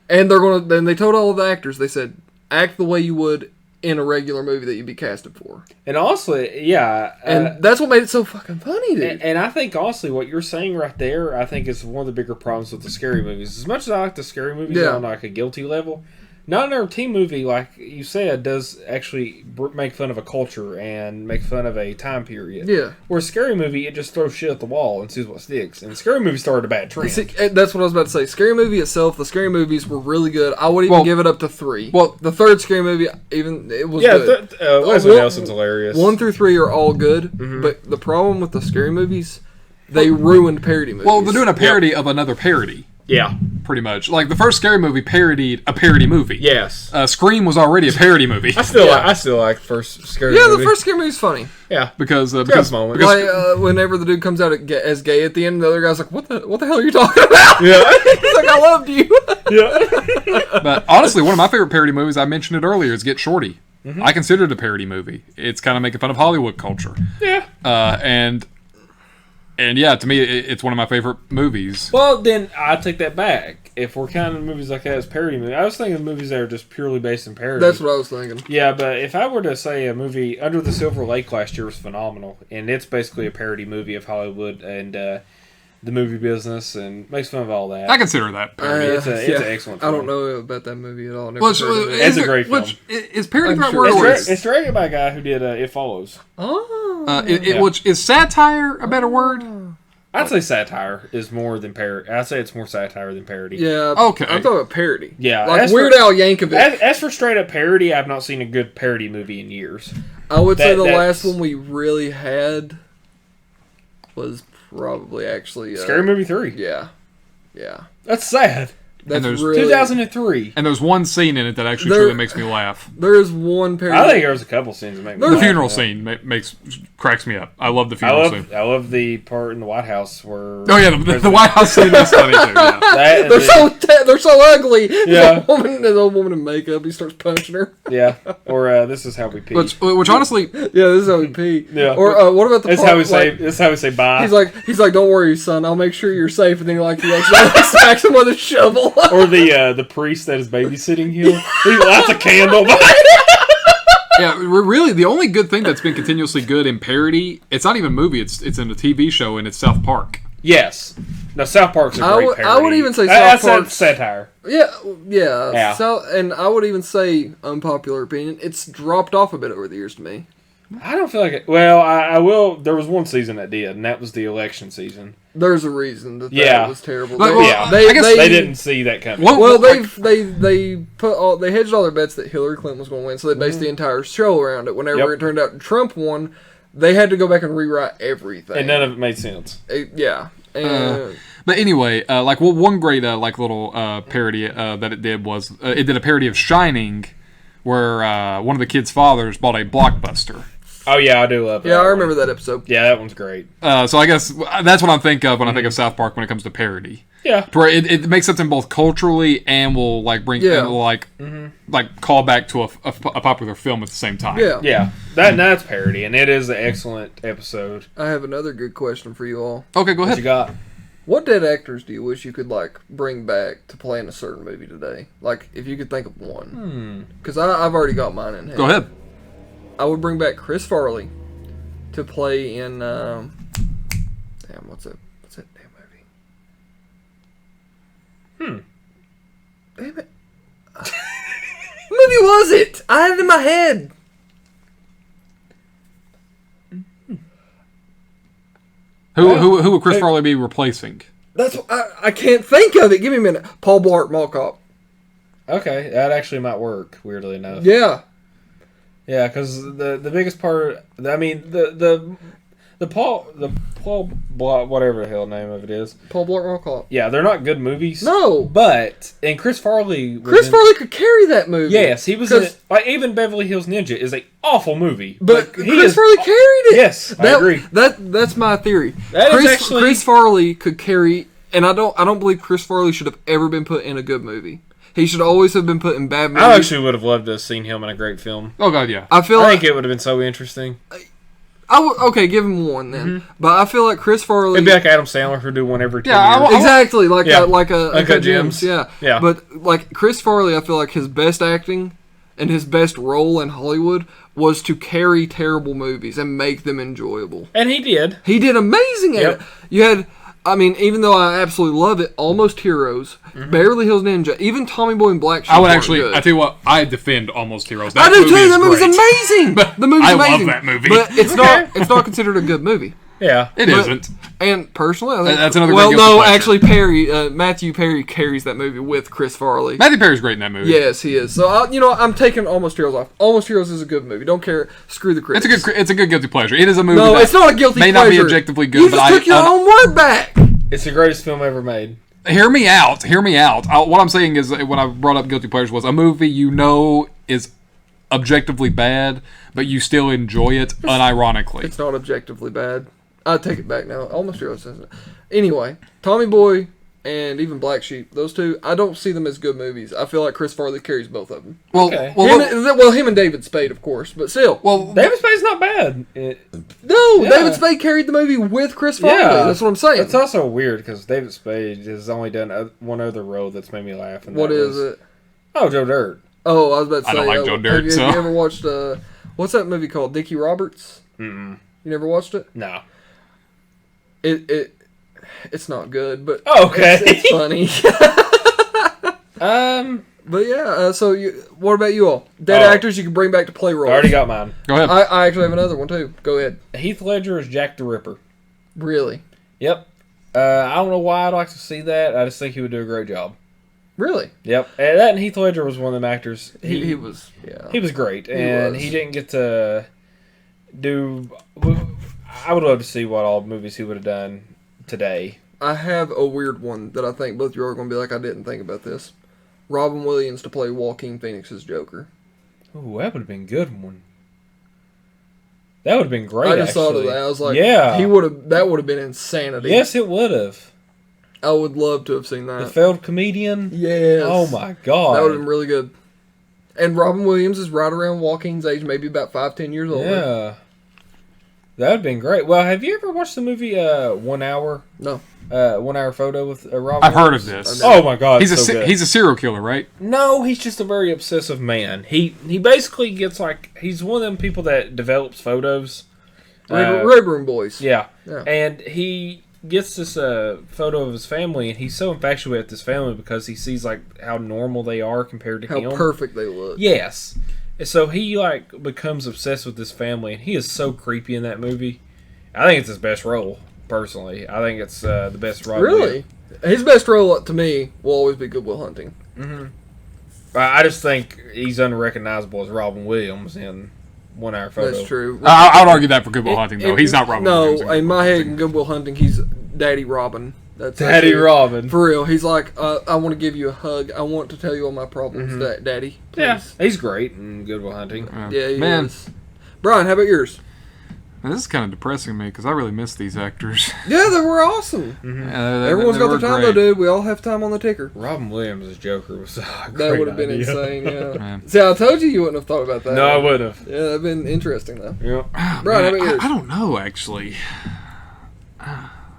Speaker 3: and then they told all of the actors, they said, "Act the way you would in a regular movie that you'd be casted for,"
Speaker 4: and honestly, yeah,
Speaker 3: and that's what made it so fucking funny, dude.
Speaker 4: and I think honestly, what you're saying right there, I think is one of the bigger problems with the scary movies. As much as I like the scary movies
Speaker 3: Yeah.
Speaker 4: on like a guilty level, Not Another Teen Movie, like you said, does actually make fun of a culture and make fun of a time period.
Speaker 3: Yeah.
Speaker 4: Where a scary movie, it just throws shit at the wall and sees what sticks. And scary movie started a bad trend.
Speaker 3: See, that's what I was about to say. Scary Movie itself, the scary movies were really good. I would even give it up to 3.
Speaker 2: Well,
Speaker 3: the third Scary Movie, it was
Speaker 4: yeah,
Speaker 3: good.
Speaker 4: Leslie
Speaker 3: one-
Speaker 4: Nielsen's hilarious.
Speaker 3: 1 through 3 are all good, but the problem with the scary movies, they ruined parody movies.
Speaker 2: Well, they're doing a parody of another parody,
Speaker 4: Yeah.
Speaker 2: pretty much. Like the first Scary Movie parodied a parody movie.
Speaker 4: Yes.
Speaker 2: Scream was already a parody movie.
Speaker 4: I still like the first scary
Speaker 3: Yeah,
Speaker 4: movie.
Speaker 3: the first Scary Movie's funny.
Speaker 4: Yeah.
Speaker 2: because
Speaker 4: moment.
Speaker 3: Like whenever the dude comes out as gay at the end, the other guy's like, "What the hell are you talking about?"
Speaker 4: Yeah.
Speaker 3: He's like, "I loved you."
Speaker 4: Yeah.
Speaker 2: But honestly, one of my favorite parody movies, I mentioned it earlier, is Get Shorty. I consider it a parody movie. It's kind of making fun of Hollywood culture.
Speaker 4: Yeah.
Speaker 2: And yeah, to me, it's one of my favorite movies.
Speaker 4: Well, then I take that back. If we're counting movies like that as parody movies, I was thinking of movies that are just purely based in parody.
Speaker 3: That's what I was thinking.
Speaker 4: Yeah, but if I were to say a movie, Under the Silver Lake last year was phenomenal, and it's basically a parody movie of Hollywood and the movie business, and makes fun of all that.
Speaker 2: I consider that parody.
Speaker 4: It's an excellent
Speaker 3: I don't
Speaker 4: film.
Speaker 3: know about that movie at all. Never
Speaker 2: Well,
Speaker 3: heard of it.
Speaker 4: It's a great film.
Speaker 2: Is parody
Speaker 3: I'm
Speaker 2: the right
Speaker 3: sure
Speaker 2: word?
Speaker 3: it's
Speaker 2: Or
Speaker 3: great.
Speaker 2: is,
Speaker 4: It's directed by a guy who did It Follows.
Speaker 3: Oh.
Speaker 2: which is satire a better word?
Speaker 4: I'd say satire is more than parody. I'd say it's more satire than parody.
Speaker 3: Yeah.
Speaker 2: Okay.
Speaker 3: I'm talking about parody.
Speaker 4: Yeah,
Speaker 3: Like
Speaker 4: as
Speaker 3: Weird
Speaker 4: for-
Speaker 3: Al Yankovic.
Speaker 4: As for straight up parody, I've not seen a good parody movie in years.
Speaker 3: I would say
Speaker 4: that's-
Speaker 3: last one we really had was probably actually
Speaker 4: Scary Movie 3.
Speaker 3: Yeah. Yeah.
Speaker 4: That's sad.
Speaker 3: That's
Speaker 2: there's
Speaker 3: really
Speaker 4: 2003.
Speaker 2: And there's one scene in it that actually
Speaker 3: There-
Speaker 2: truly makes me laugh.
Speaker 3: There is one parody.
Speaker 4: I think there's a couple scenes that make me
Speaker 3: The
Speaker 2: The
Speaker 4: laugh.
Speaker 2: funeral scene cracks me up. I love the funeral scene.
Speaker 4: I love the part in the White House where.
Speaker 2: Oh yeah, the White House scene is funny too. Yeah.
Speaker 3: They're so ugly.
Speaker 4: Yeah.
Speaker 3: The old woman in makeup. He starts punching her.
Speaker 4: Yeah, or this is how we pee.
Speaker 2: Which honestly,
Speaker 3: Yeah, this is how we pee.
Speaker 4: Yeah.
Speaker 3: Or what about the
Speaker 4: That's
Speaker 3: part,
Speaker 4: how we say.
Speaker 3: like,
Speaker 4: That's how we say bye.
Speaker 3: He's like, don't worry, son. I'll make sure you're safe. And then he accidentally smacks him with a shovel.
Speaker 4: or the priest that is babysitting him. He lights a candle.
Speaker 2: yeah, really the only good thing that's been continuously good in parody, it's not even a movie, it's in a TV show, and it's South Park.
Speaker 4: Yes. No, South Park's a great parody.
Speaker 3: I would even say
Speaker 4: That's
Speaker 3: South Park's
Speaker 4: satire.
Speaker 3: Yeah. So, and I would even say, unpopular opinion, it's dropped off a bit over the years to me.
Speaker 4: I don't feel like it. Well, I will. There was one season that did, and that was the election season.
Speaker 3: There's a reason that was terrible.
Speaker 2: But, well,
Speaker 3: They,
Speaker 2: I guess
Speaker 3: they,
Speaker 4: They didn't see that coming.
Speaker 2: Well,
Speaker 3: Well, they hedged all their bets that Hillary Clinton was going to win, so they based the entire show around it. Whenever it turned out Trump won, they had to go back and rewrite everything.
Speaker 4: And none of it made sense.
Speaker 3: Yeah. And,
Speaker 2: But anyway, one great little parody that it did was it did a parody of Shining, where one of the kids' fathers bought a Blockbuster.
Speaker 4: Oh yeah, I do love that.
Speaker 3: yeah, I
Speaker 4: one.
Speaker 3: remember that episode.
Speaker 4: Yeah, that one's great.
Speaker 2: So I guess that's what I think of when I think of South Park when it comes to parody.
Speaker 4: Yeah.
Speaker 2: To where it makes something both culturally and will bring and will, call back to a popular film at the same time.
Speaker 3: Yeah.
Speaker 4: Yeah. That's parody, and it is an excellent episode.
Speaker 3: I have another good question for you all.
Speaker 2: Okay, go
Speaker 4: What
Speaker 2: ahead.
Speaker 4: you got?
Speaker 3: What dead actors do you wish you could bring back to play in a certain movie today? Like, if you could think of one, because I've already got mine in head.
Speaker 2: Go ahead.
Speaker 3: I would bring back Chris Farley to play in. What's that damn movie? Damn it! What movie was it? I had it in my head.
Speaker 2: Who would Chris Farley be replacing?
Speaker 3: That's I can't think of it. Give me a minute. Paul Blart Mall Cop.
Speaker 4: Okay, that actually might work. Weirdly enough.
Speaker 3: Yeah.
Speaker 4: Yeah, because the biggest part, I mean, the Paul Blart, whatever the hell the name of it is.
Speaker 3: Paul Blart Mall Cop.
Speaker 4: Yeah, they're not good movies.
Speaker 3: No,
Speaker 4: And Chris Farley.
Speaker 3: Farley could carry that movie.
Speaker 4: Yes, he was in it. Like, even Beverly Hills Ninja is an awful movie.
Speaker 3: But
Speaker 4: Like,
Speaker 3: Chris Farley carried it.
Speaker 4: Yes, I agree.
Speaker 3: That's my theory.
Speaker 4: That is actually-
Speaker 3: Chris Farley could carry, and I don't believe Chris Farley should have ever been put in a good movie. He should always have been put in bad movies.
Speaker 4: I actually would have loved to have seen him in a great film.
Speaker 2: Oh god, yeah.
Speaker 3: I feel
Speaker 4: I
Speaker 3: like
Speaker 4: think it would have been so interesting.
Speaker 3: okay, give him one then. But I feel like Chris Farley.
Speaker 4: It'd be like Adam Sandler who do one every 10
Speaker 2: Yeah,
Speaker 4: years.
Speaker 3: Exactly, like
Speaker 4: Yeah.
Speaker 3: a
Speaker 4: Uncut
Speaker 3: Gems.
Speaker 4: Gems.
Speaker 3: Yeah,
Speaker 4: Yeah.
Speaker 3: But like Chris Farley, I feel like his best acting and his best role in Hollywood was to carry terrible movies and make them enjoyable.
Speaker 4: And he did.
Speaker 3: He did amazing at
Speaker 4: Yep.
Speaker 3: it. You had, I mean, even though I absolutely love it, Almost Heroes, Beverly Hills Ninja, even Tommy Boy and Black Sheep.
Speaker 2: I would
Speaker 3: weren't
Speaker 2: actually.
Speaker 3: good.
Speaker 2: I tell you what, I defend Almost Heroes.
Speaker 3: I do too.
Speaker 2: is
Speaker 3: That movie's
Speaker 2: great.
Speaker 3: amazing. The movie's
Speaker 2: I love
Speaker 3: amazing.
Speaker 2: that movie.
Speaker 3: but it's not considered a good movie.
Speaker 4: Yeah.
Speaker 2: It
Speaker 3: But-
Speaker 2: isn't.
Speaker 3: And personally, I think
Speaker 2: That's another
Speaker 3: well,
Speaker 2: great guilty
Speaker 3: no,
Speaker 2: pleasure.
Speaker 3: actually, Matthew Perry carries that movie with Chris Farley.
Speaker 2: Matthew Perry's great in that movie.
Speaker 3: Yes, he is. So I'm taking Almost Heroes off. Almost Heroes is a good movie. Don't care. Screw the critics.
Speaker 2: It's a good guilty pleasure. It is a movie.
Speaker 3: No,
Speaker 2: that
Speaker 3: it's not a guilty
Speaker 2: may
Speaker 3: pleasure.
Speaker 2: not be objectively good,
Speaker 3: You
Speaker 2: but
Speaker 3: just took your own word back.
Speaker 4: It's the greatest film ever made.
Speaker 2: Hear me out. Hear me out. What I'm saying is, when I brought up guilty pleasures, was a movie you know is objectively bad, but you still enjoy it unironically.
Speaker 3: It's not objectively bad. I take it back now. Almost Heroes says it. Anyway, Tommy Boy and even Black Sheep, those two, I don't see them as good movies. I feel like Chris Farley carries both of them.
Speaker 2: Well,
Speaker 4: Okay.
Speaker 3: Him and David Spade, of course, but still.
Speaker 2: well,
Speaker 4: David Spade's not bad.
Speaker 3: No,
Speaker 4: Yeah.
Speaker 3: David Spade carried the movie with Chris Farley.
Speaker 4: Yeah.
Speaker 3: That's what I'm saying.
Speaker 4: It's also weird because David Spade has only done one other role that's made me laugh. And
Speaker 3: What
Speaker 4: that
Speaker 3: is
Speaker 4: was-
Speaker 3: it?
Speaker 4: Oh, Joe Dirt.
Speaker 3: Oh, I was about to say.
Speaker 2: I don't like Joe Dirt,
Speaker 3: have you,
Speaker 2: so-
Speaker 3: have you ever watched, what's that movie called? Dickie Roberts?
Speaker 4: Mm-mm.
Speaker 3: You never watched it?
Speaker 4: No.
Speaker 3: It's not good, but
Speaker 4: Okay.
Speaker 3: it's funny. But yeah, what about you all? Dead
Speaker 4: Oh.
Speaker 3: actors you can bring back to play roles.
Speaker 4: I already got mine.
Speaker 2: go ahead.
Speaker 3: I actually have another one too. Go ahead.
Speaker 4: Heath Ledger is Jack the Ripper.
Speaker 3: Really?
Speaker 4: Yep. I don't know why I'd like to see that. I just think he would do a great job.
Speaker 3: Really?
Speaker 4: Yep. And Heath Ledger was one of them actors.
Speaker 3: He was, yeah.
Speaker 4: He was great, and
Speaker 3: was.
Speaker 4: he didn't get to do. I would love to see what all movies he would have done today.
Speaker 3: I have a weird one that I think both of you are going to be like, I didn't think about this. Robin Williams to play Joaquin Phoenix's Joker.
Speaker 4: Ooh, that would have been a good one. That would have been great.
Speaker 3: I just thought of
Speaker 4: actually.
Speaker 3: that. I was like,
Speaker 4: yeah,
Speaker 3: that would have been insanity.
Speaker 4: Yes, it would have.
Speaker 3: I would love to have seen
Speaker 4: The
Speaker 3: that.
Speaker 4: failed comedian.
Speaker 3: Yes.
Speaker 4: Oh my god.
Speaker 3: That would have been really good. And Robin Williams is right around Joaquin's age, maybe about 5-10 years older.
Speaker 4: Yeah. That would have been great. Well, have you ever watched the movie 1 Hour?
Speaker 3: No.
Speaker 4: 1 Hour Photo with Robin
Speaker 2: I've heard of
Speaker 4: Williams?
Speaker 2: this.
Speaker 4: Oh my god,
Speaker 2: He's
Speaker 4: so good.
Speaker 2: he's a serial killer, right?
Speaker 4: No, he's just a very obsessive man. He basically gets he's one of them people that develops photos.
Speaker 3: Red Room Boys.
Speaker 4: Yeah.
Speaker 3: Yeah.
Speaker 4: And he gets this photo of his family, and he's so infatuated with this family because he sees how normal they are compared to
Speaker 3: How
Speaker 4: him.
Speaker 3: perfect they look.
Speaker 4: Yes. And so he becomes obsessed with this family, and he is so creepy in that movie. I think it's his best role, personally. I think it's the best role.
Speaker 3: Really? His best role to me will always be Good Will Hunting.
Speaker 4: I just think he's unrecognizable as Robin Williams in 1 Hour Photo.
Speaker 3: That's true.
Speaker 2: I would argue that for Good Will Hunting, though. He's not Robin Williams.
Speaker 3: No, in my head, in Good Will Hunting, he's Daddy Robin. That's
Speaker 4: Daddy
Speaker 3: actually-
Speaker 4: Robin.
Speaker 3: For real. He's like, I want to give you a hug. I want to tell you all my problems, Daddy. Please.
Speaker 4: Yeah, he's great in Good Will Hunting.
Speaker 3: Yeah, he
Speaker 2: Man,
Speaker 3: is. Brian, how about yours?
Speaker 2: this is kind of depressing me because I really miss these actors.
Speaker 3: Yeah, they were awesome. Everyone's got their time, though, dude. We all have time on the ticker.
Speaker 4: Robin Williams as Joker was a
Speaker 3: That
Speaker 4: great
Speaker 3: would have been
Speaker 4: idea.
Speaker 3: insane, yeah.
Speaker 2: Man.
Speaker 3: See, I told you wouldn't have thought about that.
Speaker 4: No, I would have.
Speaker 3: Yeah, that'd been interesting, though.
Speaker 4: Yeah.
Speaker 3: Brian, how
Speaker 2: Man,
Speaker 3: about yours?
Speaker 2: I don't know, actually.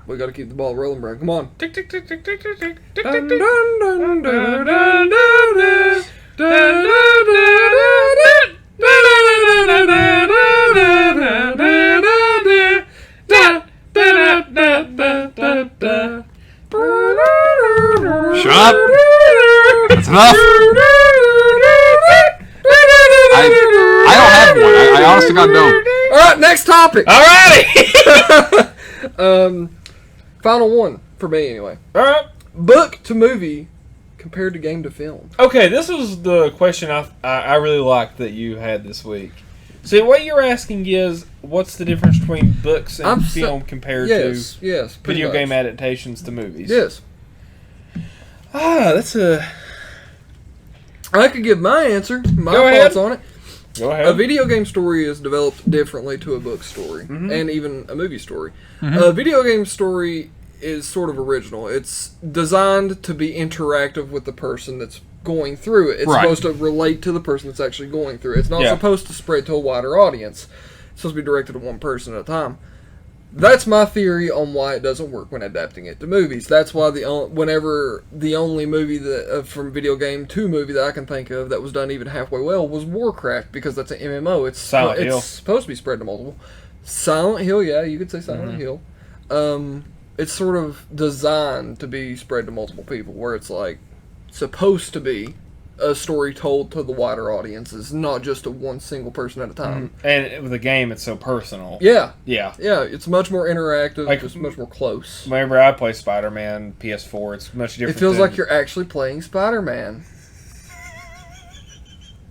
Speaker 3: We got to keep the ball rolling, Brian. Come on.
Speaker 4: Tick, tick, tick, tick, tick, tick, tick, tick,
Speaker 3: Dun,
Speaker 4: tick,
Speaker 3: dun, dun, dun, dun, dun,
Speaker 2: Shut up! That's enough! I don't have one. I honestly God don't.
Speaker 3: All right, next topic.
Speaker 4: Alrighty!
Speaker 3: Final one for me, anyway.
Speaker 4: Alright.
Speaker 3: Book to movie compared to game to film.
Speaker 4: Okay, this was the question I really liked that you had this week. See, what you're asking is, what's the difference between books and film compared to video game adaptations to movies?
Speaker 3: Yes.
Speaker 4: That's a...
Speaker 3: I could give my answer, my
Speaker 4: Go
Speaker 3: thoughts
Speaker 4: ahead.
Speaker 3: on it.
Speaker 4: Go ahead.
Speaker 3: A video game story is developed differently to a book story, and even a movie story. A video game story is sort of original. It's designed to be interactive with the person that's going through it. It's supposed to relate to the person that's actually going through it. It's not supposed to spread to a wider audience. It's supposed to be directed to one person at a time. That's my theory on why it doesn't work when adapting it to movies. That's why whenever the only movie that from video game to movie that I can think of that was done even halfway well was Warcraft, because that's an MMO. It's
Speaker 4: Silent Hill.
Speaker 3: It's supposed to be spread to multiple. Silent Hill, yeah, you could say Silent Hill. It's sort of designed to be spread to multiple people, where it's like supposed to be a story told to the wider audiences, not just to one single person at a time.
Speaker 4: And with the game, it's so personal.
Speaker 3: Yeah.
Speaker 4: Yeah.
Speaker 3: Yeah, it's much more interactive,
Speaker 4: Like-
Speaker 3: it's much more close.
Speaker 4: Whenever I play Spider-Man PS4, it's much different.
Speaker 3: It feels
Speaker 4: than-
Speaker 3: like you're actually playing Spider-Man.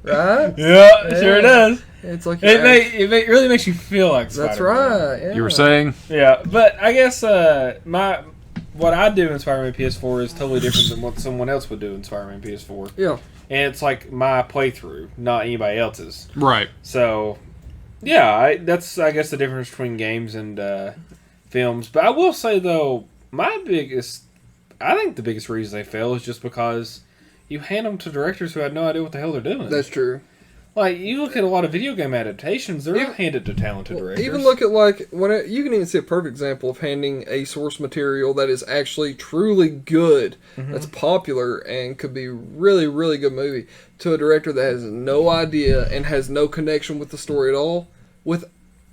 Speaker 3: Right?
Speaker 4: Yeah, sure it does.
Speaker 3: It's like
Speaker 4: It really makes you feel like Spider-Man.
Speaker 3: that's right. Yeah.
Speaker 2: You were saying?
Speaker 4: Yeah, but I guess what I do in Spider-Man PS4 is totally different than what someone else would do in Spider-Man PS4.
Speaker 3: Yeah.
Speaker 4: And it's like my playthrough, not anybody else's.
Speaker 2: Right.
Speaker 4: So, yeah, that's, I guess, the difference between games and films. But I will say, though, I think the biggest reason they fail is just because you hand them to directors who had no idea what the hell they're doing.
Speaker 3: That's true.
Speaker 4: Like, you look at a lot of video game adaptations, they're not handed to talented directors.
Speaker 3: Even look at you can even see a perfect example of handing a source material that is actually truly good, that's popular and could be really, really good movie, to a director that has no idea and has no connection with the story at all. With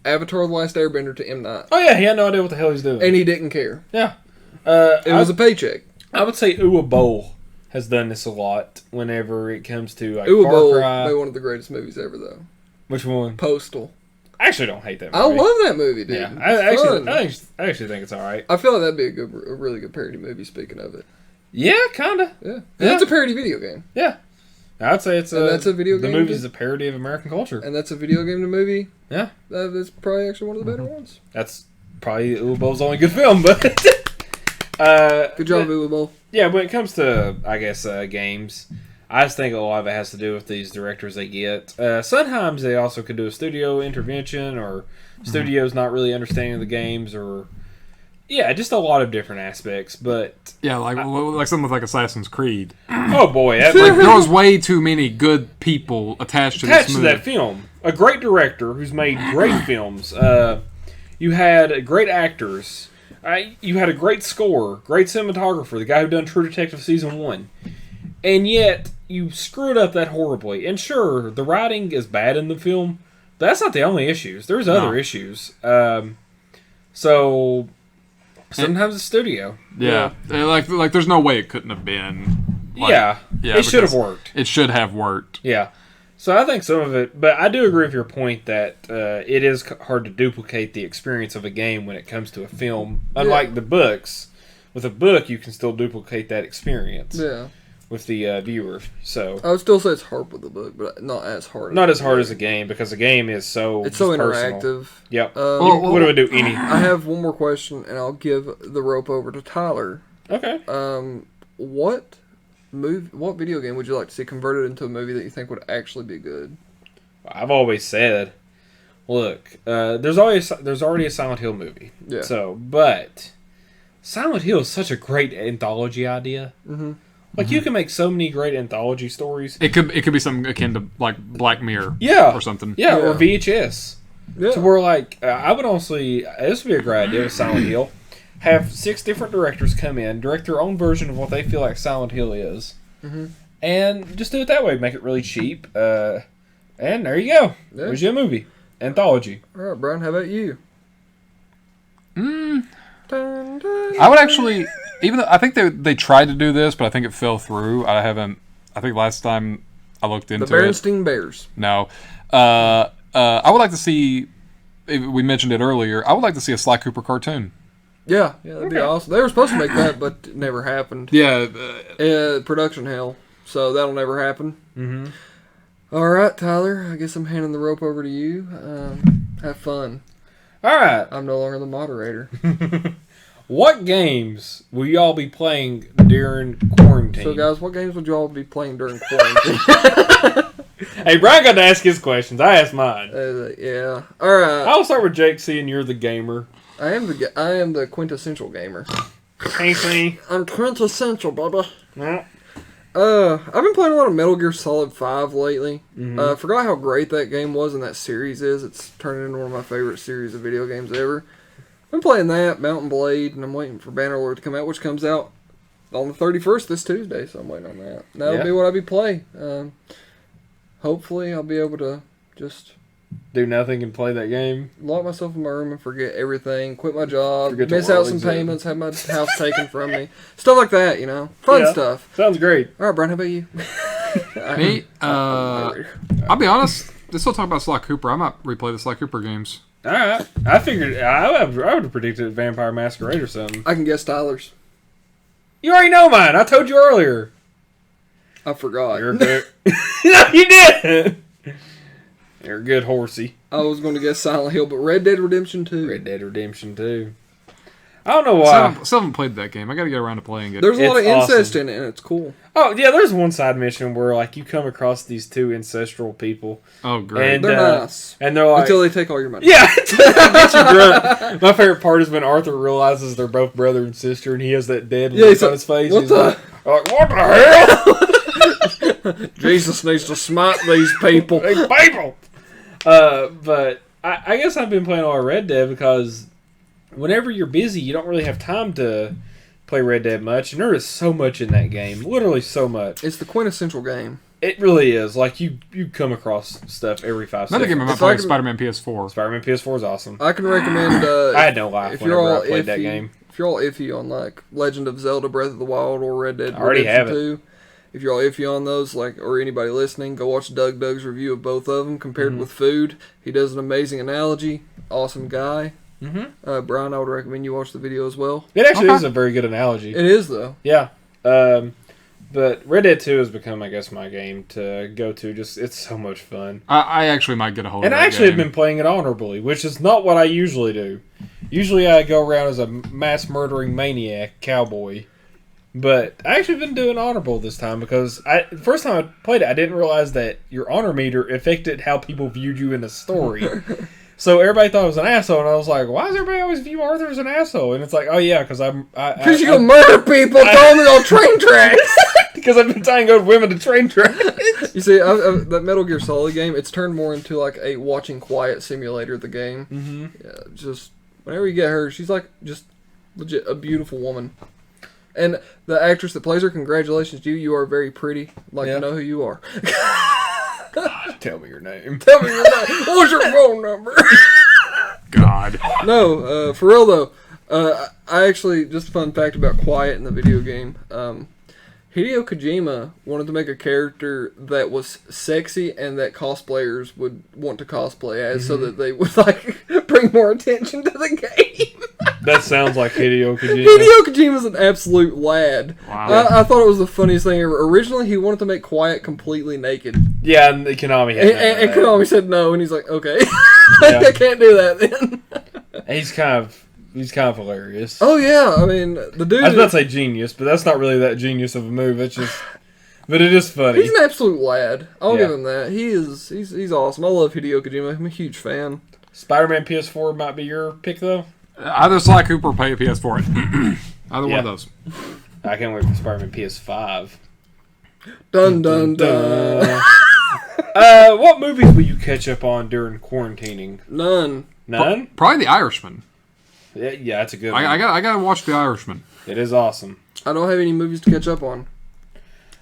Speaker 3: Avatar: The Last Airbender to M. Night,
Speaker 4: Oh, yeah, he had no idea what the hell he's doing.
Speaker 3: and he didn't care.
Speaker 4: Yeah.
Speaker 3: It was a paycheck.
Speaker 4: I would say Uwe Boll has done this a lot whenever it comes to like
Speaker 3: Uwe
Speaker 4: Far
Speaker 3: Boll
Speaker 4: Cry.
Speaker 3: made one of the greatest movies ever, though.
Speaker 4: Which one?
Speaker 3: Postal.
Speaker 4: I actually don't hate that movie.
Speaker 3: I love that movie, dude.
Speaker 4: Yeah,
Speaker 3: It's fun.
Speaker 4: I actually think it's all right.
Speaker 3: I feel like that'd be a really good parody movie. Speaking of it,
Speaker 4: Yeah, kinda.
Speaker 3: yeah,
Speaker 4: Yeah.
Speaker 3: it's a parody video game,
Speaker 4: Yeah, I'd say it's
Speaker 3: that's a video
Speaker 4: The
Speaker 3: game,
Speaker 4: movie's
Speaker 3: too?
Speaker 4: a parody of American culture.
Speaker 3: and that's a video game to movie.
Speaker 4: Yeah,
Speaker 3: That's probably actually one of the better ones.
Speaker 4: that's probably Uwe Boll's only good film. But
Speaker 3: Good job, Uwe Boll.
Speaker 4: yeah, when it comes to games, I just think a lot of it has to do with these directors they get. Sometimes they also could do a studio intervention, or studios not really understanding the games, or just a lot of different aspects. But
Speaker 2: Yeah, like something with like Assassin's Creed.
Speaker 4: oh boy, that,
Speaker 2: Like there was way too many good people attached to
Speaker 4: attached
Speaker 2: this
Speaker 4: to
Speaker 2: movie.
Speaker 4: that film, a great director who's made great films. You had great actors. You had a great score, great cinematographer, the guy who done True Detective Season 1. And yet, you screwed up that horribly. And sure, the writing is bad in the film, but that's not the only issues. There's other issues. So, sometimes it's studio.
Speaker 2: Yeah, like there's no way it couldn't have been. Like,
Speaker 4: yeah, it should have
Speaker 2: because
Speaker 4: worked.
Speaker 2: It should have worked.
Speaker 4: Yeah. So I think some of it, but I do agree with your point that it is hard to duplicate the experience of a game when it comes to a film. Unlike the books, with a book you can still duplicate that experience with the viewer. So
Speaker 3: I would still say it's hard with the book, but not as hard.
Speaker 4: not as hard as a game, because a game is so
Speaker 3: It's so
Speaker 4: just personal.
Speaker 3: interactive.
Speaker 4: Yep.
Speaker 3: Well,
Speaker 4: what do I do? Any?
Speaker 3: I have one more question, and I'll give the rope over to Tyler.
Speaker 4: Okay.
Speaker 3: What video game would you like to see converted into a movie that you think would actually be good?
Speaker 4: I've always said, look, there's already a Silent Hill movie.
Speaker 3: Yeah.
Speaker 4: So, but Silent Hill is such a great anthology idea.
Speaker 3: Mm-hmm.
Speaker 4: Like you can make so many great anthology stories.
Speaker 2: It could be something akin to like Black Mirror,
Speaker 4: Yeah.
Speaker 2: or something.
Speaker 4: Yeah, or
Speaker 3: Yeah.
Speaker 4: VHS.
Speaker 3: Yeah.
Speaker 4: To where like I would honestly, this would be a great idea with Silent Hill. Have 6 different directors come in, direct their own version of what they feel like Silent Hill is, and just do it that way. Make it really cheap, and there you go.
Speaker 3: Yeah.
Speaker 4: There's your movie anthology.
Speaker 3: All right, Brian. How about you? Dun, dun.
Speaker 2: I would actually, even though I think they tried to do this, but I think it fell through. I think last time I looked into
Speaker 3: The
Speaker 2: it.
Speaker 3: Berenstain Bears.
Speaker 2: No. I would like to see. We mentioned it earlier. I would like to see a Sly Cooper cartoon.
Speaker 3: Yeah, that'd be awesome. They were supposed to make that, but it never happened.
Speaker 2: Yeah.
Speaker 3: Production hell, so that'll never happen. All right, Tyler. I guess I'm handing the rope over to you. Have fun.
Speaker 4: All right.
Speaker 3: I'm no longer the moderator.
Speaker 4: What games will y'all be playing during quarantine?
Speaker 3: So, guys, what games would y'all be playing during quarantine?
Speaker 4: Hey, Brian got to ask his questions. I asked mine.
Speaker 3: Yeah. All right.
Speaker 4: I'll start with Jake, seeing you're the gamer.
Speaker 3: I am the quintessential gamer.
Speaker 4: Casey.
Speaker 3: I'm quintessential, Bubba.
Speaker 4: Yeah.
Speaker 3: I've been playing a lot of Metal Gear Solid 5 lately.
Speaker 4: Mhm.
Speaker 3: Forgot how great that game was and that series is. It's turned into one of my favorite series of video games ever. I'm playing that, Mountain Blade, and I'm waiting for Bannerlord to come out, which comes out on the 31st this Tuesday, so I'm waiting on that. That'll be what I'll be playing. Hopefully I'll be able to just
Speaker 4: Do nothing and play that game.
Speaker 3: lock myself in my room and forget everything, quit my job,
Speaker 4: Forget the
Speaker 3: miss out
Speaker 4: world
Speaker 3: some
Speaker 4: exists.
Speaker 3: payments, have my house taken from me. Stuff like that, you know. Fun
Speaker 4: Yeah.
Speaker 3: stuff.
Speaker 4: Sounds great.
Speaker 3: All right, Brian, how about you?
Speaker 2: Me, I'll be honest. Let's still talk about Sly Cooper. I might replay the Sly Cooper games.
Speaker 4: All right. I figured I would have predicted Vampire Masquerade or something.
Speaker 3: I can guess Tyler's.
Speaker 4: You already know mine. I told you earlier.
Speaker 3: I forgot.
Speaker 4: You're good. No, you didn't. You're a good horsey.
Speaker 3: I was going to guess Silent Hill, but Red Dead Redemption 2.
Speaker 4: Red Dead Redemption 2. I don't know why.
Speaker 2: Still haven't played that game. I got to get around to playing it.
Speaker 3: There's a lot of
Speaker 4: It's
Speaker 3: incest
Speaker 4: awesome.
Speaker 3: in it, and it's cool.
Speaker 4: Oh, yeah, there's one side mission where, like, you come across these two ancestral people.
Speaker 2: Oh, great.
Speaker 4: And,
Speaker 3: They're nice.
Speaker 4: And they're like...
Speaker 3: Until they take all your money.
Speaker 4: Yeah, get you drunk. My favorite part is when Arthur realizes they're both brother and sister, and he has that dead look
Speaker 3: he's
Speaker 4: on
Speaker 3: like,
Speaker 4: his face.
Speaker 3: "What
Speaker 4: He's
Speaker 3: the-"
Speaker 4: like, what the hell?
Speaker 3: Jesus needs to smite these people.
Speaker 4: Hey, people! But I guess I've been playing a lot of Red Dead because whenever you're busy, you don't really have time to play Red Dead much, and there is so much in that game. Literally so much.
Speaker 3: It's the quintessential game.
Speaker 4: It really is. Like, you come across stuff every 5
Speaker 2: Another
Speaker 4: seconds.
Speaker 2: game I might
Speaker 3: If
Speaker 2: play
Speaker 3: I
Speaker 2: is
Speaker 3: can-
Speaker 2: Spider-Man PS4.
Speaker 4: Spider-Man PS4 is awesome.
Speaker 3: I can recommend.
Speaker 4: I had no life
Speaker 3: if you're
Speaker 4: whenever
Speaker 3: all
Speaker 4: I played
Speaker 3: iffy,
Speaker 4: that game.
Speaker 3: If you're all iffy on like Legend of Zelda: Breath of the Wild or Red Dead
Speaker 4: I already
Speaker 3: Redemption
Speaker 4: have it.
Speaker 3: 2, if you're all iffy on those, like, or anybody listening, go watch Doug's review of both of them compared with food. He does an amazing analogy. Awesome guy.
Speaker 4: Mm-hmm.
Speaker 3: Brian, I would recommend you watch the video as well.
Speaker 4: It actually
Speaker 2: Okay.
Speaker 4: is a very good analogy.
Speaker 3: It is though.
Speaker 4: Yeah. But Red Dead 2 has become, I guess, my game to go to. Just it's so much fun.
Speaker 2: I actually might get a hold
Speaker 4: And
Speaker 2: of
Speaker 4: I
Speaker 2: that
Speaker 4: actually
Speaker 2: game.
Speaker 4: have been playing it honorably, which is not what I usually do. Usually I go around as a mass murdering maniac cowboy. But I actually been doing honorable this time because the first time I played it, I didn't realize that your honor meter affected how people viewed you in the story. So everybody thought I was an asshole, and I was like, why does everybody always view Arthur as an asshole? And it's like, oh yeah, because
Speaker 3: Because you go murder people, throw them on train tracks.
Speaker 4: because I've been tying good women to train tracks.
Speaker 3: You see, that Metal Gear Solid game, it's turned more into like a watching quiet simulator. The game, yeah, just whenever you get her, she's like just legit a beautiful woman. And the actress that plays her, congratulations to you. You are very pretty. I'd like to know who you are.
Speaker 4: Tell me your name.
Speaker 3: Tell me your name. What's your phone number?
Speaker 2: God.
Speaker 3: No, for real though. I actually, just a fun fact about Quiet in the video game. Hideo Kojima wanted to make a character that was sexy and that cosplayers would want to cosplay as, so that they would like bring more attention to the game.
Speaker 4: That sounds like Hideo Kojima.
Speaker 3: Hideo Kojima's an absolute lad.
Speaker 2: Wow.
Speaker 3: I thought it was the funniest thing ever. Originally, he wanted to make Quiet completely naked,
Speaker 4: Yeah, and Konami had
Speaker 3: and
Speaker 4: that.
Speaker 3: Konami said no, and he's like, okay,
Speaker 4: Yeah.
Speaker 3: I can't do that then.
Speaker 4: He's kind of hilarious.
Speaker 3: Oh yeah, I mean the dude.
Speaker 4: I was about to say genius, but that's not really that genius of a move. It's just, but it is funny.
Speaker 3: He's an absolute lad. I'll
Speaker 4: Yeah.
Speaker 3: give him that. He's awesome. I love Hideo Kojima. I'm a huge fan.
Speaker 4: Spider-Man PS4 might be your pick though.
Speaker 2: Either Sly Cooper or play a PS4. Either one of those.
Speaker 4: I can't wait for Spider-Man PS5.
Speaker 3: Dun dun dun.
Speaker 4: What movies will you catch up on during quarantining?
Speaker 3: None.
Speaker 4: None?
Speaker 2: Probably The Irishman.
Speaker 4: Yeah, that's a good one.
Speaker 2: I gotta watch The Irishman.
Speaker 4: It is awesome.
Speaker 3: I don't have any movies to catch up on.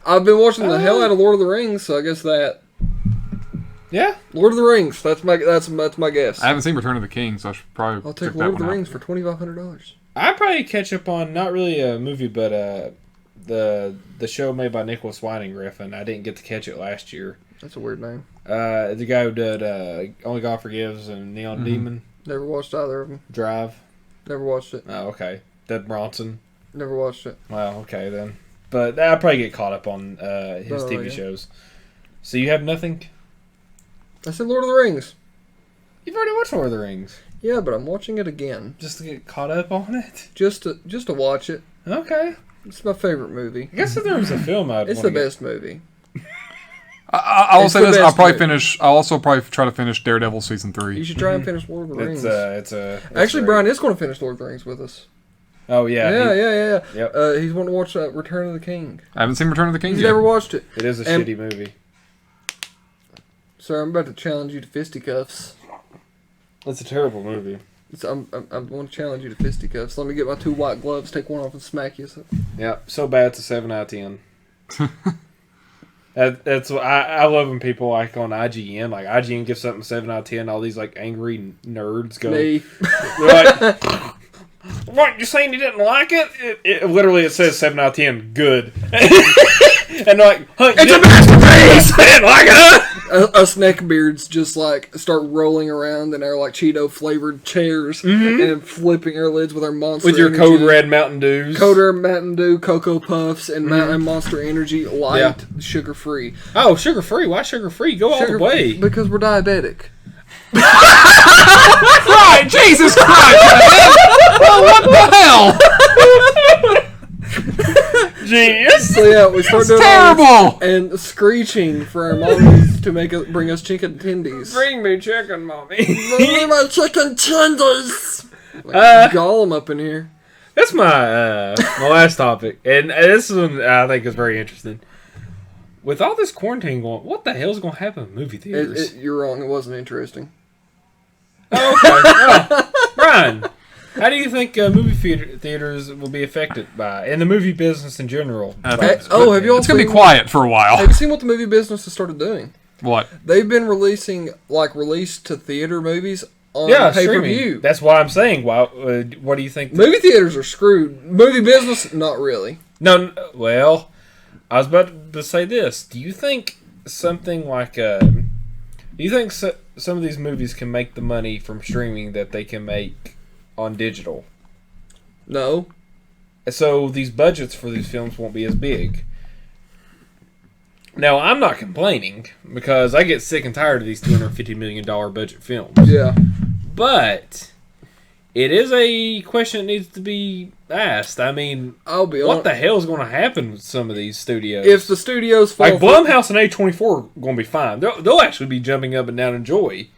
Speaker 3: I've been watching the hell out of Lord of the Rings, so I guess that
Speaker 4: Yeah.
Speaker 3: Lord of the Rings. That's my guess.
Speaker 2: I haven't seen Return of the King, so I should probably
Speaker 3: I'll take
Speaker 2: check
Speaker 3: Lord
Speaker 2: that
Speaker 3: of the
Speaker 2: one out.
Speaker 3: Rings for $2,500.
Speaker 4: I'd probably catch up on not really a movie, but the show made by Nicholas Winding Refn. I didn't get to catch it last year.
Speaker 3: That's a weird name.
Speaker 4: The guy who did Only God Forgives and Neon Demon
Speaker 3: Never watched either of them.
Speaker 4: Drive.
Speaker 3: Never watched it.
Speaker 4: Oh, okay. Dead Bronson.
Speaker 3: Never watched it.
Speaker 4: Well, okay then. But I'd probably get caught up on his
Speaker 3: Oh,
Speaker 4: TV
Speaker 3: yeah.
Speaker 4: shows. So you have nothing?
Speaker 3: I said Lord of the Rings.
Speaker 1: You've already watched Lord of the Rings.
Speaker 3: Yeah, but I'm watching it again.
Speaker 1: Just to get caught up on it?
Speaker 3: Just to watch it.
Speaker 1: Okay.
Speaker 3: It's my favorite movie.
Speaker 1: I guess if there was a film I'd
Speaker 3: It's
Speaker 1: wanna
Speaker 3: the best movie.
Speaker 2: I will
Speaker 3: It's
Speaker 2: say
Speaker 3: the
Speaker 2: this.
Speaker 3: best
Speaker 2: I'll probably
Speaker 3: movie.
Speaker 2: finish. I'll also probably try to finish Daredevil season
Speaker 3: You
Speaker 2: 3.
Speaker 3: should try and finish Lord of the Rings.
Speaker 1: It's
Speaker 3: Actually,
Speaker 1: great.
Speaker 3: Brian is going to finish Lord of the Rings with us.
Speaker 1: Oh, yeah.
Speaker 3: Yeah.
Speaker 1: Yep.
Speaker 3: He's wanting to watch Return of the King.
Speaker 2: I haven't seen Return of the King
Speaker 3: He's
Speaker 2: yet.
Speaker 3: never watched it.
Speaker 1: It is a
Speaker 3: And-
Speaker 1: shitty movie.
Speaker 3: Sir, I'm about to challenge you to fisticuffs.
Speaker 1: It's a terrible movie.
Speaker 3: I'm going to challenge you to fisticuffs. Let me get my 2 white gloves, take one off, and smack you. So.
Speaker 1: Yeah, so bad it's a 7 out of 10. That's what I love when people like on IGN. Like IGN gives something 7 out of 10. All these like angry nerds go.
Speaker 3: Me.
Speaker 1: They're like, "What? You saying you didn't like it? Literally it says 7 out of 10. Good." And they're like, "Huh, it's a masterpiece." I didn't like it.
Speaker 3: Us neckbeards just like start rolling around in our like Cheeto flavored chairs and flipping our lids with our Monster
Speaker 1: With your
Speaker 3: Energy,
Speaker 1: Code Red Mountain Dews.
Speaker 3: Code Red Mountain Dew, Cocoa Puffs, and Monster Energy light, sugar free.
Speaker 1: Oh, sugar free. Why sugar free? Go all the way.
Speaker 3: Because we're diabetic.
Speaker 2: Right, Jesus Christ, man! Well, what the hell?
Speaker 1: Genius.
Speaker 3: So yeah, we start doing all
Speaker 2: Terrible.
Speaker 3: this and screeching for our mommies to bring us chicken tendies.
Speaker 1: Bring me chicken, mommy.
Speaker 3: Bring me my chicken tenders. Gollum up in here.
Speaker 1: That's my last topic, and this one I think is very interesting. With all this quarantine going, what the hell's going to happen in movie theaters?
Speaker 3: You're wrong. It wasn't interesting.
Speaker 1: Oh, okay. Oh, Brian, how do you think movie theaters will be affected by, and the movie business in general?
Speaker 3: Have you all
Speaker 2: It's gonna be
Speaker 3: seen-
Speaker 2: quiet for a while.
Speaker 3: Have you seen what the movie business has started doing?
Speaker 2: What?
Speaker 3: They've been releasing release to theater movies on pay per
Speaker 1: streaming.
Speaker 3: view.
Speaker 1: That's why I'm saying. Why? What do you think?
Speaker 3: Movie theaters are screwed. Movie business, not really.
Speaker 1: No, well, I was about to say this. Do you think something like do you think some of these movies can make the money from streaming that they can make on digital?
Speaker 3: No.
Speaker 1: So these budgets for these films won't be as big. Now, I'm not complaining because I get sick and tired of these $250 million budget films.
Speaker 3: Yeah.
Speaker 1: But it is a question that needs to be asked. I mean,
Speaker 3: I'll be
Speaker 1: what
Speaker 3: honest.
Speaker 1: the hell is going to happen with some of these studios?
Speaker 3: If the studios fall
Speaker 1: like Blumhouse and A24 are going to be fine. They'll actually be jumping up and down in joy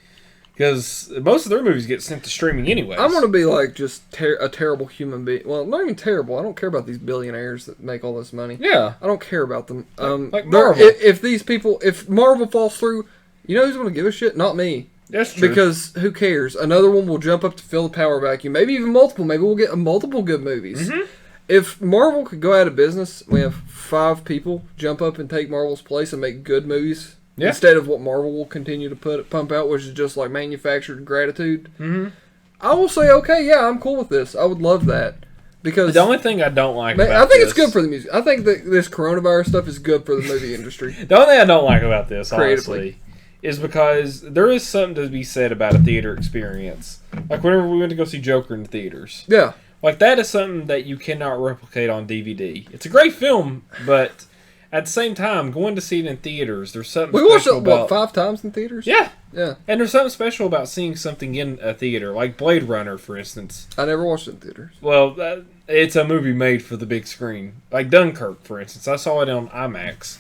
Speaker 1: because most of their movies get sent to streaming anyways.
Speaker 3: I'm going to be just a terrible human being. Well, not even terrible. I don't care about these billionaires that make all this money.
Speaker 1: Yeah.
Speaker 3: I don't care about them.
Speaker 1: Like Marvel.
Speaker 3: If Marvel falls through, you know who's going to give a shit? Not me.
Speaker 1: That's true.
Speaker 3: Because who cares? Another one will jump up to fill the power vacuum. Maybe even multiple. Maybe we'll get multiple good movies.
Speaker 1: Mm-hmm.
Speaker 3: If Marvel could go out of business, we have 5 people jump up and take Marvel's place and make good movies instead of what Marvel will continue to pump out, which is just like manufactured gratitude.
Speaker 1: Mm-hmm.
Speaker 3: I will say, okay, yeah, I'm cool with this. I would love that. Because
Speaker 1: the only thing I don't like about
Speaker 3: I think it's
Speaker 1: this-
Speaker 3: good for the music. I think that this coronavirus stuff is good for the movie industry.
Speaker 1: The only thing I don't like about this,
Speaker 3: Creatively.
Speaker 1: honestly, is because there is something to be said about a theater experience. Like whenever we went to go see Joker in the theaters.
Speaker 3: Yeah.
Speaker 1: Like that is something that you cannot replicate on DVD. It's a great film, but at the same time, going to see it in theaters, there's something
Speaker 3: We watched
Speaker 1: special
Speaker 3: it,
Speaker 1: about
Speaker 3: 5 times in theaters?
Speaker 1: Yeah.
Speaker 3: Yeah.
Speaker 1: And there's something special about seeing something in a theater, like Blade Runner, for instance.
Speaker 3: I never watched it in theaters.
Speaker 1: Well, it's a movie made for the big screen. Like Dunkirk, for instance. I saw it on IMAX.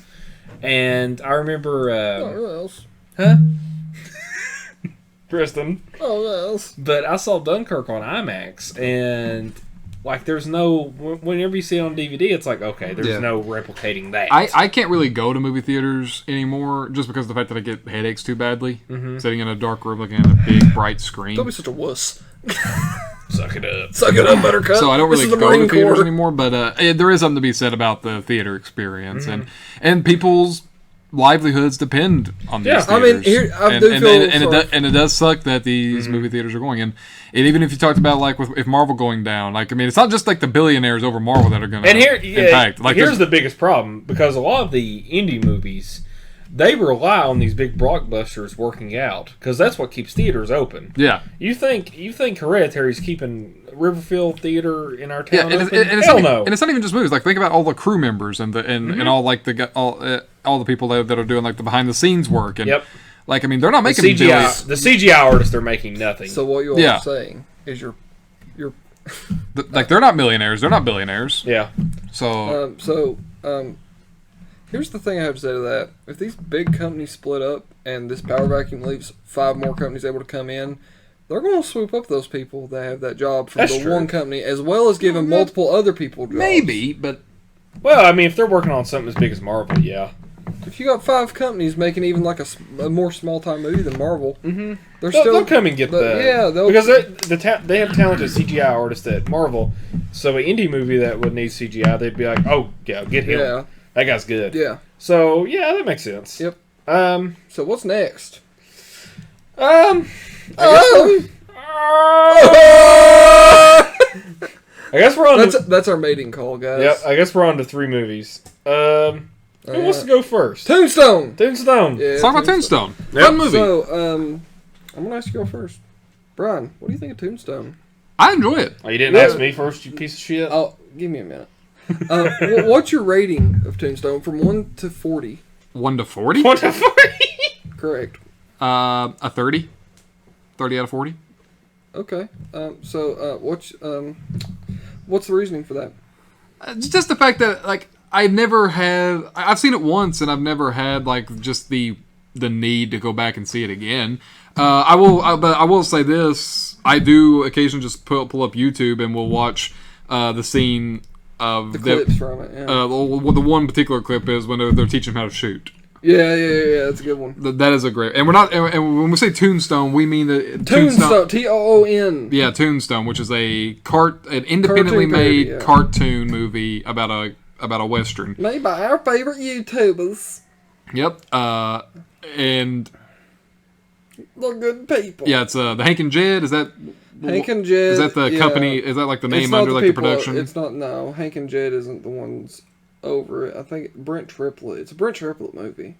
Speaker 1: And I remember...
Speaker 3: Oh, else.
Speaker 1: Huh? Tristan.
Speaker 3: Oh, else.
Speaker 1: But I saw Dunkirk on IMAX, and like there's no... Whenever you see it on DVD, it's like, okay, there's no replicating that.
Speaker 2: I can't really go to movie theaters anymore just because of the fact that I get headaches too badly. Sitting in a dark room looking at a big, bright screen.
Speaker 3: Don't be such a wuss.
Speaker 1: Suck it up.
Speaker 3: Suck it up, Buttercup.
Speaker 2: So I don't
Speaker 3: This
Speaker 2: really
Speaker 3: is the
Speaker 2: go to
Speaker 3: Marine
Speaker 2: theaters
Speaker 3: Corps.
Speaker 2: anymore, but there is something to be said about the theater experience, and people's livelihoods depend on these
Speaker 1: Yeah,
Speaker 2: theaters.
Speaker 3: I mean, here, I do feel sorry.
Speaker 2: And it does suck that these movie theaters are going. And even if you talked about if Marvel going down, I mean, it's not just like the billionaires over Marvel that are going to impact. Like
Speaker 1: here's the biggest problem, because a lot of the indie movies, they rely on these big blockbusters working out, because that's what keeps theaters open.
Speaker 2: Yeah.
Speaker 1: You think Hereditary's keeping Riverfield Theater in our
Speaker 2: Yeah,
Speaker 1: town
Speaker 2: and
Speaker 1: open?
Speaker 2: it's
Speaker 1: Hell
Speaker 2: not,
Speaker 1: no.
Speaker 2: and it's not even just movies. Like think about all the crew members and all like all the people that are doing like the behind the scenes work and
Speaker 1: Yep.
Speaker 2: Like, I mean, they're not
Speaker 4: The
Speaker 2: making
Speaker 4: CGI,
Speaker 2: billions.
Speaker 4: the CGI artists are making nothing.
Speaker 3: So what you
Speaker 2: Yeah.
Speaker 3: are saying is you're
Speaker 2: Like, they're not millionaires. They're not billionaires.
Speaker 4: yeah,
Speaker 2: So,
Speaker 3: here's the thing I have to say to that. If these big companies split up and this power vacuum leaves 5 more companies able to come in, they're going to swoop up those people that have that job from
Speaker 4: That's
Speaker 3: the
Speaker 4: true.
Speaker 3: one company, as well as giving multiple other people jobs.
Speaker 2: maybe, but
Speaker 4: well, I mean, if they're working on something as big as Marvel, yeah,
Speaker 3: If you got 5 companies making even like a more small time movie than Marvel, they're
Speaker 4: they'll come and get the
Speaker 3: yeah, they'll
Speaker 4: because they have talented CGI artists at Marvel. So an indie movie that would need CGI, they'd be like, oh yeah, get him.
Speaker 3: yeah,
Speaker 4: That guy's good.
Speaker 3: yeah.
Speaker 4: So yeah, that makes sense.
Speaker 3: Yep.
Speaker 4: Um.
Speaker 3: So what's next?
Speaker 4: I guess we're on.
Speaker 3: That's our mating call, guys.
Speaker 4: Yep. I guess we're on to 3 movies. Who wants to go first?
Speaker 3: Tombstone.
Speaker 4: Tombstone.
Speaker 3: Yeah,
Speaker 2: let's talk about Tombstone.
Speaker 4: Yep.
Speaker 2: Fun movie.
Speaker 3: So, I'm gonna ask you go first. Brian, what do you think of Tombstone?
Speaker 2: I enjoy it.
Speaker 4: Oh, you didn't
Speaker 3: Yeah.
Speaker 4: ask me first, you piece of shit.
Speaker 3: Oh, give me a minute. What's your rating of Tombstone from 1 to 40?
Speaker 2: 1 to 40?
Speaker 4: What the fuck?
Speaker 3: Correct.
Speaker 2: A 30. 30 out of 40.
Speaker 3: Okay. What's the reasoning for that?
Speaker 2: It's just the fact that, like, I've seen it once, and I've never had, like, just the need to go back and see it again. But I will say this: I do occasionally just pull up YouTube and we'll watch the scene of
Speaker 3: The clips from it. Yeah.
Speaker 2: the one particular clip is when they're teaching him how to shoot.
Speaker 3: Yeah. That's a good one.
Speaker 2: That is a great. And we're not. And when we say Tombstone, we mean the
Speaker 3: Tombstone. Toon.
Speaker 2: Yeah, Tombstone, which is an independently
Speaker 3: Cartoon
Speaker 2: made
Speaker 3: parody, yeah.
Speaker 2: cartoon movie about a western.
Speaker 3: Made by our favorite YouTubers.
Speaker 2: Yep. And
Speaker 3: The good people.
Speaker 2: yeah, it's the Hank and Jed. Is that
Speaker 3: Hank and Jed.
Speaker 2: Is that the
Speaker 3: yeah.
Speaker 2: company? Is that like the
Speaker 3: It's
Speaker 2: name
Speaker 3: not
Speaker 2: under like the
Speaker 3: people-
Speaker 2: production?
Speaker 3: It's not. No, Hank and Jed isn't the ones over it. I think Brent Triplett. It's a Brent Triplett movie.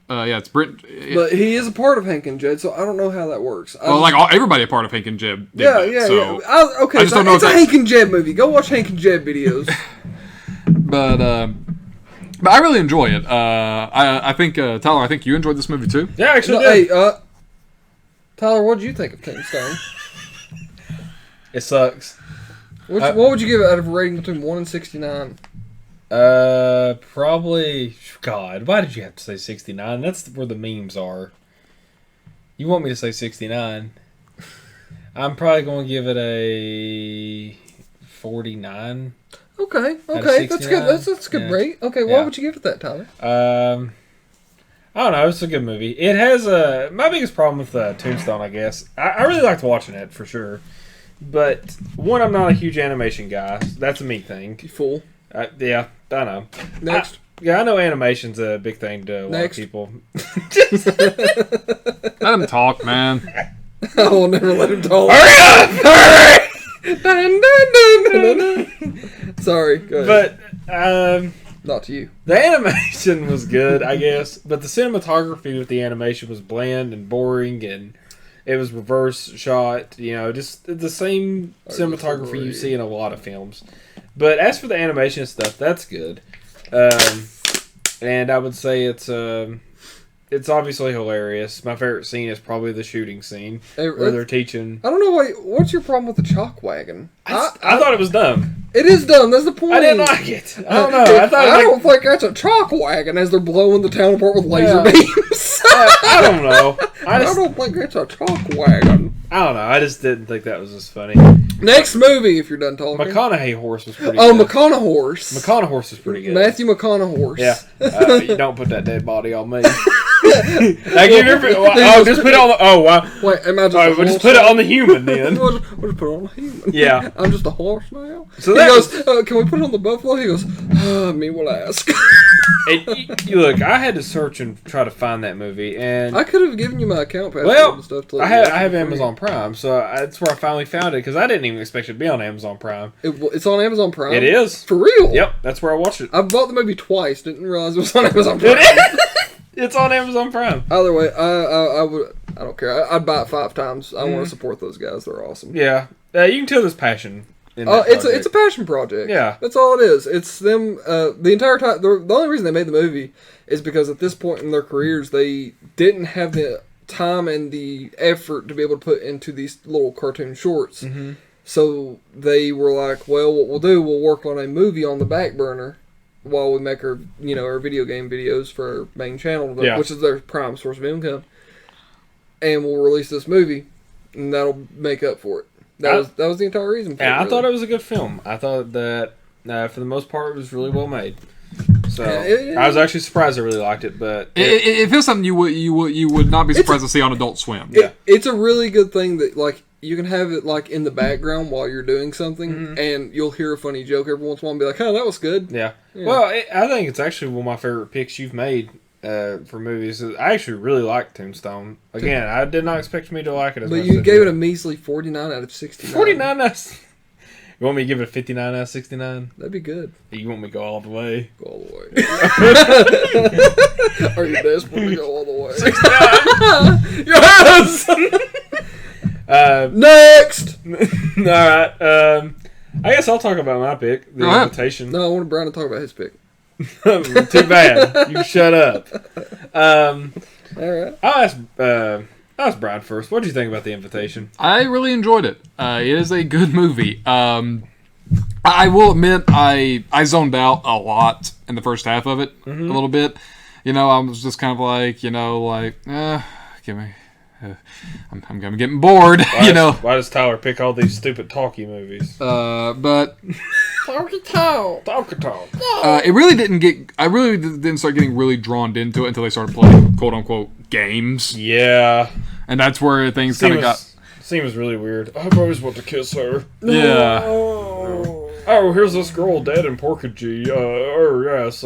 Speaker 2: Yeah, it's Brit.
Speaker 3: But he is a part of Hank and Jed, so I don't know how that works.
Speaker 2: Everybody a part of Hank and Jed. Did
Speaker 3: Yeah.
Speaker 2: I just don't know
Speaker 3: It's
Speaker 2: if
Speaker 3: a
Speaker 2: that-
Speaker 3: Hank and Jed movie. Go watch Hank and Jed videos.
Speaker 2: But I really enjoy it. I think Tyler, I think you enjoyed this movie too.
Speaker 4: Yeah, actually,
Speaker 3: No,
Speaker 4: did.
Speaker 3: hey, Tyler, what did you think of Tombstone?
Speaker 4: It sucks.
Speaker 3: What would you give it out of a rating between 1 and 69?
Speaker 4: Probably. God, why did you have to say 69? That's where the memes are. You want me to say 69? I'm probably going to give it a 49.
Speaker 3: Okay,
Speaker 4: of
Speaker 3: that's good.
Speaker 4: 69?
Speaker 3: That's a good
Speaker 4: Yeah.
Speaker 3: rate. Okay,
Speaker 4: Yeah.
Speaker 3: what would you give it that, Tyler?
Speaker 4: I don't know. It's a good movie. It has my biggest problem with Tombstone, I guess. I really liked watching it for sure, but one, I'm not a huge animation guy. That's a me thing.
Speaker 3: You fool.
Speaker 4: Yeah, I know.
Speaker 3: Next.
Speaker 4: I know animation's a big thing to a lot of
Speaker 3: Next.
Speaker 4: people.
Speaker 2: Let him talk, man.
Speaker 3: I will never let him talk.
Speaker 4: Hurry up!
Speaker 3: Dun, dun, dun, dun, dun. Sorry, go ahead.
Speaker 4: But
Speaker 3: Not to you.
Speaker 4: the animation was good, I guess, but the cinematography with the animation was bland and boring, and it was reverse shot. Just the same cinematography you see in a lot of films. But as for the animation stuff, that's good. And I would say it's obviously hilarious. My favorite scene is probably the shooting scene where they're teaching.
Speaker 3: I don't know what's your problem with the chalk wagon?
Speaker 4: I thought it was dumb.
Speaker 3: It is dumb. That's the point.
Speaker 4: I didn't like it. I don't know. I thought
Speaker 3: I don't think that's a chalk wagon as they're blowing the town apart with laser
Speaker 4: Yeah.
Speaker 3: beams.
Speaker 4: I don't know.
Speaker 3: I don't think that's a chalk wagon.
Speaker 4: I don't know. I just didn't think that was as funny.
Speaker 3: Next movie, if you're done talking.
Speaker 4: McConaughey horse was pretty
Speaker 3: Oh,
Speaker 4: good.
Speaker 3: McConaughey.
Speaker 4: McConaughey was pretty good.
Speaker 3: Matthew McConaughey.
Speaker 4: Yeah. You don't put that dead body on me. Just put it on the... Oh, wow.
Speaker 3: Wait, am I just
Speaker 4: Alright,
Speaker 3: a
Speaker 4: we'll
Speaker 3: horse
Speaker 4: just put it
Speaker 3: now?
Speaker 4: on the human then.
Speaker 3: We'll just put it on the human.
Speaker 4: Yeah.
Speaker 3: I'm just a horse now.
Speaker 4: So
Speaker 3: He
Speaker 4: that
Speaker 3: goes, can we put it on the buffalo? He goes, me will ask.
Speaker 4: Look, I had to search and try to find that movie, and
Speaker 3: I could have given you my account password
Speaker 4: well,
Speaker 3: and stuff. To
Speaker 4: I
Speaker 3: let you watch
Speaker 4: have
Speaker 3: it for
Speaker 4: Amazon Prime, so that's where I finally found it because I didn't even expect it to be on Amazon Prime.
Speaker 3: free. It's on Amazon Prime.
Speaker 4: It is.
Speaker 3: For real?
Speaker 4: Yep, that's where I watched it.
Speaker 3: I bought the movie twice. Didn't realize it was on Amazon Prime.
Speaker 4: It's on Amazon Prime.
Speaker 3: Either way, I don't care. I'd buy it 5 times. I want to support those guys. They're awesome.
Speaker 4: Yeah, you can tell there's passion. In that
Speaker 3: It's a passion project.
Speaker 4: Yeah.
Speaker 3: That's all it is. It's them. The entire time. The only reason they made the movie is because at this point in their careers, they didn't have the time and the effort to be able to put into these little cartoon shorts. So they were like, well, what we'll do, we'll work on a movie on the back burner while we make our, our video game videos for our main channel, which is their prime source of income. And we'll release this movie, and that'll make up for it. That was the entire reason for it.
Speaker 4: I
Speaker 3: really.
Speaker 4: thought it was a good film. I thought that, for the most part, it was really well made. So I was actually surprised I really liked it, but
Speaker 2: it feels something you would not be surprised to see on Adult Swim.
Speaker 3: It's a really good thing that like you can have it like in the background while you're doing something, and you'll hear a funny joke every once in a while and be like, "Oh, that was good."
Speaker 4: Yeah. Well, I think it's actually one of my favorite picks you've made for movies. I actually really like Tombstone. Again, I did not expect me to like it as much.
Speaker 3: But you gave it a measly 49 out of 69.
Speaker 4: 49 out of... You want me to give it a 59 out of 69?
Speaker 3: That'd be good.
Speaker 4: You want me to go all the way?
Speaker 3: Go all the way. Are you desperate to go all the way?
Speaker 4: 69! Yes!
Speaker 3: Next!
Speaker 4: Alright. I guess I'll talk about my pick, The Invitation.
Speaker 3: No, I wanted Brian to talk about his pick.
Speaker 4: Too bad. You shut up.
Speaker 3: Alright.
Speaker 4: I'll ask Brian first. What did you think about The Invitation?
Speaker 2: I really enjoyed it. It is a good movie. I will admit I zoned out a lot in the first half of it, a little bit. I was just kind of like, give me. I'm getting bored.
Speaker 4: Why does Tyler pick all these stupid talkie movies?
Speaker 2: But
Speaker 3: Talkie talk.
Speaker 2: it really didn't get. I really didn't start getting really drawn into it until they started playing quote unquote games.
Speaker 4: Yeah,
Speaker 2: and that's where things kind of got.
Speaker 4: Seems really weird. I've always wanted to kiss her.
Speaker 2: Yeah.
Speaker 4: Oh, here's this girl dead in Porkagee. Yes.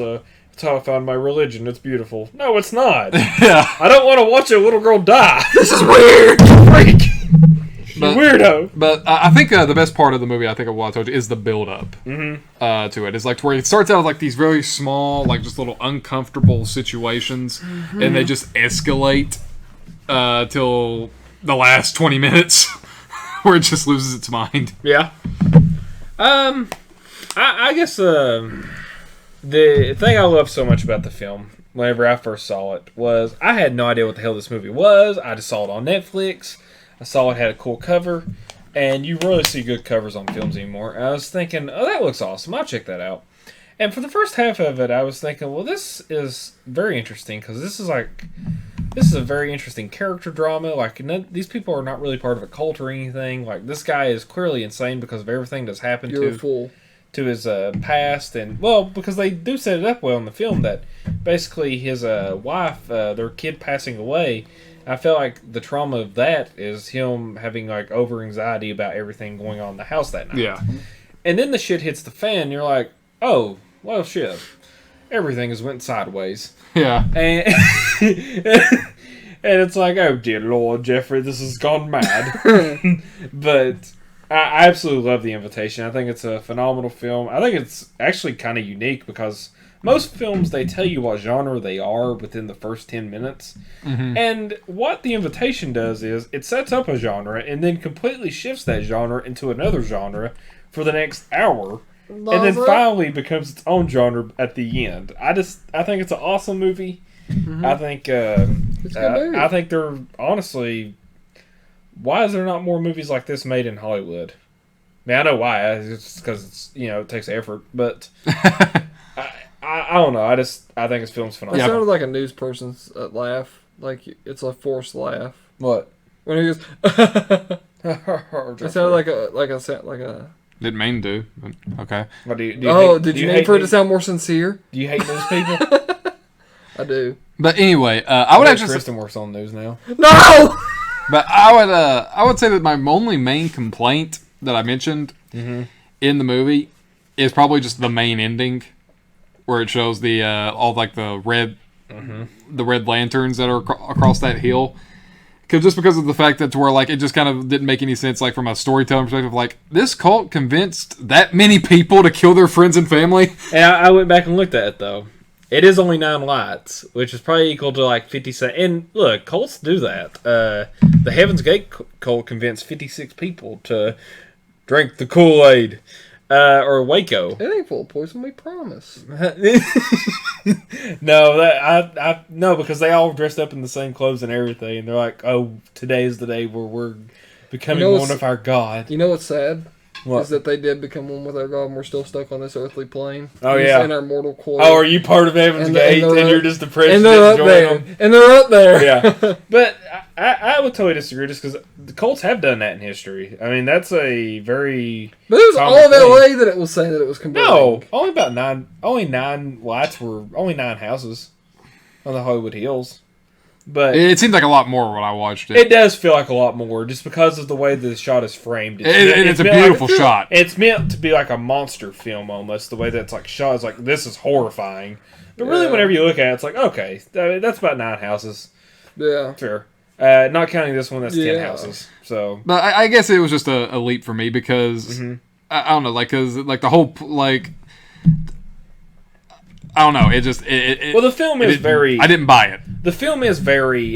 Speaker 4: It's how I found my religion. It's beautiful. No, it's not.
Speaker 2: Yeah.
Speaker 4: I don't want to watch a little girl die.
Speaker 3: This is weird.
Speaker 4: Freak. Weirdo.
Speaker 2: But I think the best part of the movie, I think of what I told you, is the build-up to it. It's like to where it starts out with like these very small, like just little uncomfortable situations, and they just escalate till the last 20 minutes, where it just loses its mind.
Speaker 4: Yeah. I guess the thing I love so much about the film, whenever I first saw it, was I had no idea what the hell this movie was. I just saw it on Netflix. I saw it had a cool cover, and you really see good covers on films anymore. And I was thinking, oh, that looks awesome. I'll check that out. And for the first half of it, I was thinking, well, this is very interesting, because this is a very interesting character drama. Like, these people are not really part of a cult or anything. Like, this guy is clearly insane because of everything that's happened to his past. And, well, because they do set it up well in the film that basically his wife, their kid passing away, I felt like the trauma of that is him having, like, over-anxiety about everything going on in the house that night.
Speaker 2: Yeah.
Speaker 4: And then the shit hits the fan, and you're like, oh, well, shit. Everything has went sideways.
Speaker 2: Yeah.
Speaker 4: And it's like, oh, dear Lord, Jeffrey, this has gone mad. But I absolutely love The Invitation. I think it's a phenomenal film. I think it's actually kind of unique because most films, they tell you what genre they are within the first 10 minutes. And what The Invitation does is it sets up a genre and then completely shifts that genre into another genre for the next hour. And then finally becomes its own genre at the end. I think it's an awesome movie. I think I think they're honestly, why is there not more movies like this made in Hollywood? I mean, I know why. It's because it takes effort, but I don't know. I think this film's phenomenal.
Speaker 3: It sounded like a news person's laugh. Like it's a forced laugh.
Speaker 4: What?
Speaker 3: When he goes, it sounded like a.
Speaker 2: Didn't mean to, but okay.
Speaker 4: What,
Speaker 3: did you mean for it to sound more sincere?
Speaker 4: Do you hate those people?
Speaker 3: I do.
Speaker 2: But anyway, I would actually.
Speaker 4: Kristen works on news now.
Speaker 3: No.
Speaker 2: But I would say that my only main complaint that I mentioned in the movie is probably just the main ending, where it shows the all like the red lanterns that are across that hill. Just because of the fact that where like it just kind of didn't make any sense, like from a storytelling perspective, like this cult convinced that many people to kill their friends and family.
Speaker 4: And I went back and looked at it though. It is only 9 lights, which is probably equal to like 57. And look, cults do that. The Heaven's Gate cult convinced 56 people to drink the Kool-Aid. or Waco.
Speaker 3: It ain't full of poison, we promise.
Speaker 4: No, because they all dressed up in the same clothes and everything, and they're like, "Oh, today's the day where we're becoming one of our god."
Speaker 3: You know what's sad?
Speaker 4: What?
Speaker 3: Is that they did become one with our God and we're still stuck on this earthly plane.
Speaker 4: Oh,
Speaker 3: Just
Speaker 4: yeah.
Speaker 3: in our mortal coil.
Speaker 4: Oh, are you part of Heaven's Gate, and you're just depressed
Speaker 3: and they're up
Speaker 4: join
Speaker 3: there.
Speaker 4: them?
Speaker 3: And they're up there.
Speaker 4: Yeah. But I would totally disagree, just because the Colts have done that in history. I mean, that's a very...
Speaker 3: But it was all of LA that it was saying that it was converting.
Speaker 4: No, only nine houses on the Hollywood Hills. But
Speaker 2: It seemed like a lot more when I watched it.
Speaker 4: it does feel like a lot more, just because of the way the shot is framed.
Speaker 2: It's a
Speaker 4: meant
Speaker 2: beautiful
Speaker 4: like,
Speaker 2: shot.
Speaker 4: It's meant to be like a monster film almost. The way that's like shot is like, this is horrifying. But really,
Speaker 3: Yeah.
Speaker 4: whenever you look at it, it's like, okay, that's about 9 houses.
Speaker 3: Yeah.
Speaker 4: Fair. Not counting this one, that's 10 houses. So,
Speaker 2: But I guess it was just a leap for me because I don't know, because the whole I don't know. It just
Speaker 4: well, the film is very.
Speaker 2: I didn't buy it.
Speaker 4: The film is very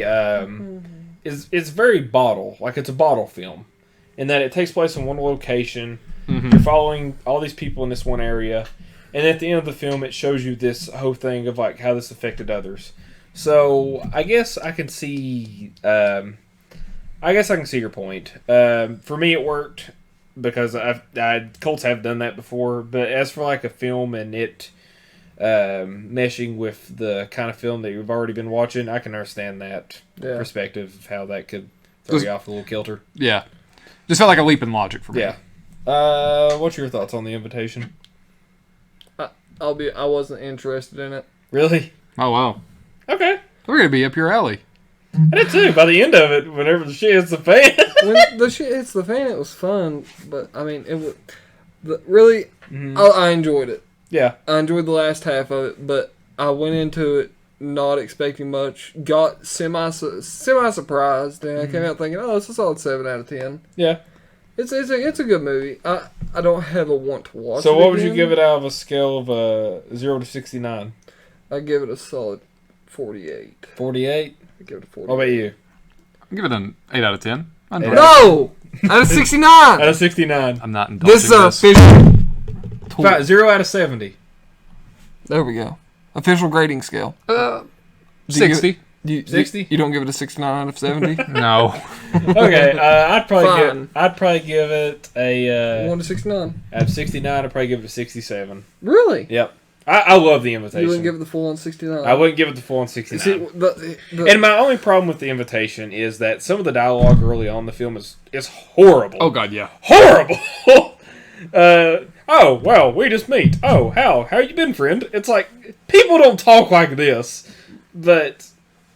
Speaker 4: is very bottle, like it's a bottle film, in that it takes place in one location. You're following all these people in this one area, and at the end of the film, it shows you this whole thing of like how this affected others. So I guess I can see. Your point. For me, it worked because Colts have done that before. But as for like a film and it meshing with the kind of film that you've already been watching, I can understand that perspective of how that could throw you off a little kilter.
Speaker 2: Yeah, just felt like a leap in logic for me.
Speaker 4: Yeah. What's your thoughts on The Invitation?
Speaker 3: I wasn't interested in it.
Speaker 4: Really?
Speaker 2: Oh wow.
Speaker 4: Okay.
Speaker 2: We're gonna be up your alley.
Speaker 4: I did too. By the end of it, whenever the shit hits the fan.
Speaker 3: When the shit hits the fan, it was fun, but I mean, it was really. I enjoyed it.
Speaker 4: Yeah.
Speaker 3: I enjoyed the last half of it, but I went into it not expecting much. Got semi surprised, and I came out thinking, "Oh, it's a solid 7 out of 10."
Speaker 4: Yeah.
Speaker 3: It's a good movie. I don't have a want to watch.
Speaker 4: So
Speaker 3: it
Speaker 4: what would you
Speaker 3: again.
Speaker 4: give it out of a scale of 0 to 69?
Speaker 3: I give it a solid 48.
Speaker 4: 48?
Speaker 3: I give it a 48.
Speaker 4: What about you?
Speaker 2: I'll give it an 8 out of 10.
Speaker 3: No! Out of 69!
Speaker 4: Out of 69.
Speaker 2: I'm not indulging
Speaker 3: This is
Speaker 2: this.
Speaker 3: official.
Speaker 4: 0 out of 70.
Speaker 3: There we go. Official grading scale.
Speaker 2: 60.
Speaker 4: 60?
Speaker 3: You don't give it a 69 out of 70?
Speaker 2: No.
Speaker 4: Okay, I'd
Speaker 3: Fine.
Speaker 4: probably give it a
Speaker 3: 1 to 69.
Speaker 4: out of 69. I'd probably give it a 67.
Speaker 3: Really?
Speaker 4: Yep, I love The
Speaker 3: You
Speaker 4: Invitation.
Speaker 3: wouldn't give it the full on 69?
Speaker 4: I wouldn't give it the full on 69.
Speaker 3: See, the
Speaker 4: And my only problem with The Invitation is that some of the dialogue early on in the film is horrible.
Speaker 2: Oh god, yeah.
Speaker 4: Horrible. Oh well, we just meet. Oh, how you been, friend? It's like people don't talk like this, but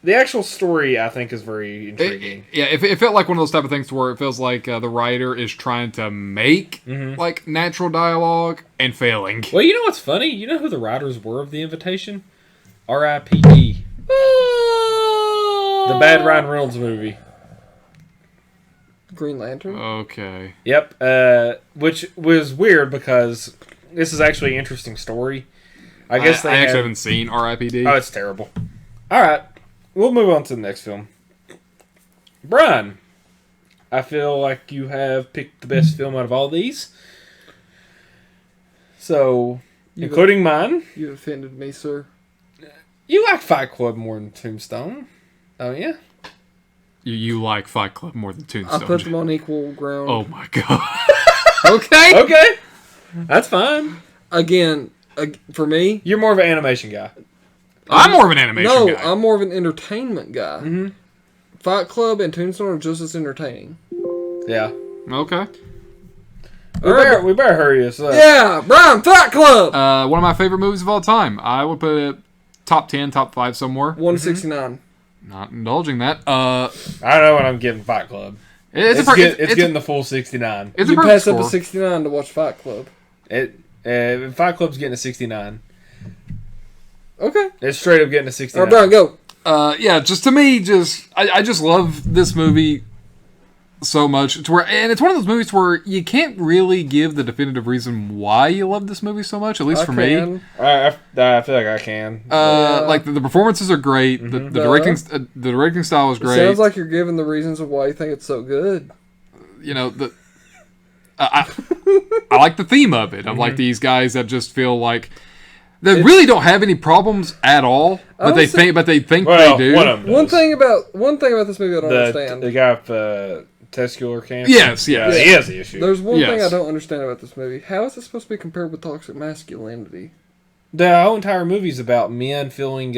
Speaker 4: the actual story I think is very intriguing.
Speaker 2: It felt like one of those type of things where it feels like the writer is trying to make like natural dialogue and failing.
Speaker 4: Well, you know what's funny? You know who the writers were of The Invitation? R.I.P.D. The bad Ryan Reynolds movie.
Speaker 3: Green Lantern?
Speaker 2: Okay.
Speaker 4: Yep. Which was weird because this is actually an interesting story. I guess
Speaker 2: I actually haven't seen R.I.P.D.
Speaker 4: Oh, it's terrible. All right, we'll move on to the next film. Brian, I feel like you have picked the best film out of all these. So, including mine,
Speaker 3: You offended me, sir.
Speaker 4: you like Fight Club more than Tombstone, don't you?
Speaker 2: You like Fight Club more than Tombstone.
Speaker 3: I put them on equal ground.
Speaker 2: Oh my god.
Speaker 3: Okay.
Speaker 4: Okay, that's fine.
Speaker 3: Again, for me,
Speaker 4: You're more of an animation guy.
Speaker 2: I'm more of an animation
Speaker 3: no,
Speaker 2: guy.
Speaker 3: I'm more of an entertainment guy. Fight Club and Tombstone are just as entertaining.
Speaker 4: Yeah.
Speaker 2: Okay.
Speaker 4: We better hurry this up.
Speaker 3: Yeah, Brian, Fight Club!
Speaker 2: One of my favorite movies of all time. I would put it top 10, top 5 somewhere.
Speaker 3: 1 to 69.
Speaker 2: Not indulging that.
Speaker 4: I don't know when I'm getting Fight Club.
Speaker 2: It's
Speaker 4: getting the full 69.
Speaker 2: It's
Speaker 3: You
Speaker 2: a perfect
Speaker 3: pass up
Speaker 2: score.
Speaker 3: a 69 to watch Fight Club.
Speaker 4: Fight Club's getting a 69.
Speaker 3: Okay.
Speaker 4: It's straight up getting a
Speaker 3: All
Speaker 4: 69.
Speaker 3: right, Brian, go.
Speaker 2: Yeah, just to me, I just love this movie so much. And it's one of those movies where you can't really give the definitive reason why you love this movie so much. At least for me.
Speaker 4: I feel like I can.
Speaker 2: Like the performances are great. The directing style is
Speaker 3: It
Speaker 2: great.
Speaker 3: sounds like you're giving the reasons of why you think it's so good.
Speaker 2: You know I like the theme of it. Of like these guys that just feel like they really don't have any problems at all, but they think they do.
Speaker 4: One of them
Speaker 3: One
Speaker 4: does.
Speaker 3: thing about this movie I don't understand.
Speaker 4: The guy with testicular cancer.
Speaker 2: Yes.
Speaker 4: He has the issue.
Speaker 3: There's one thing I
Speaker 2: Yes.
Speaker 3: don't understand about this movie. How is it supposed to be compared with toxic masculinity?
Speaker 4: The whole entire movie's about men feeling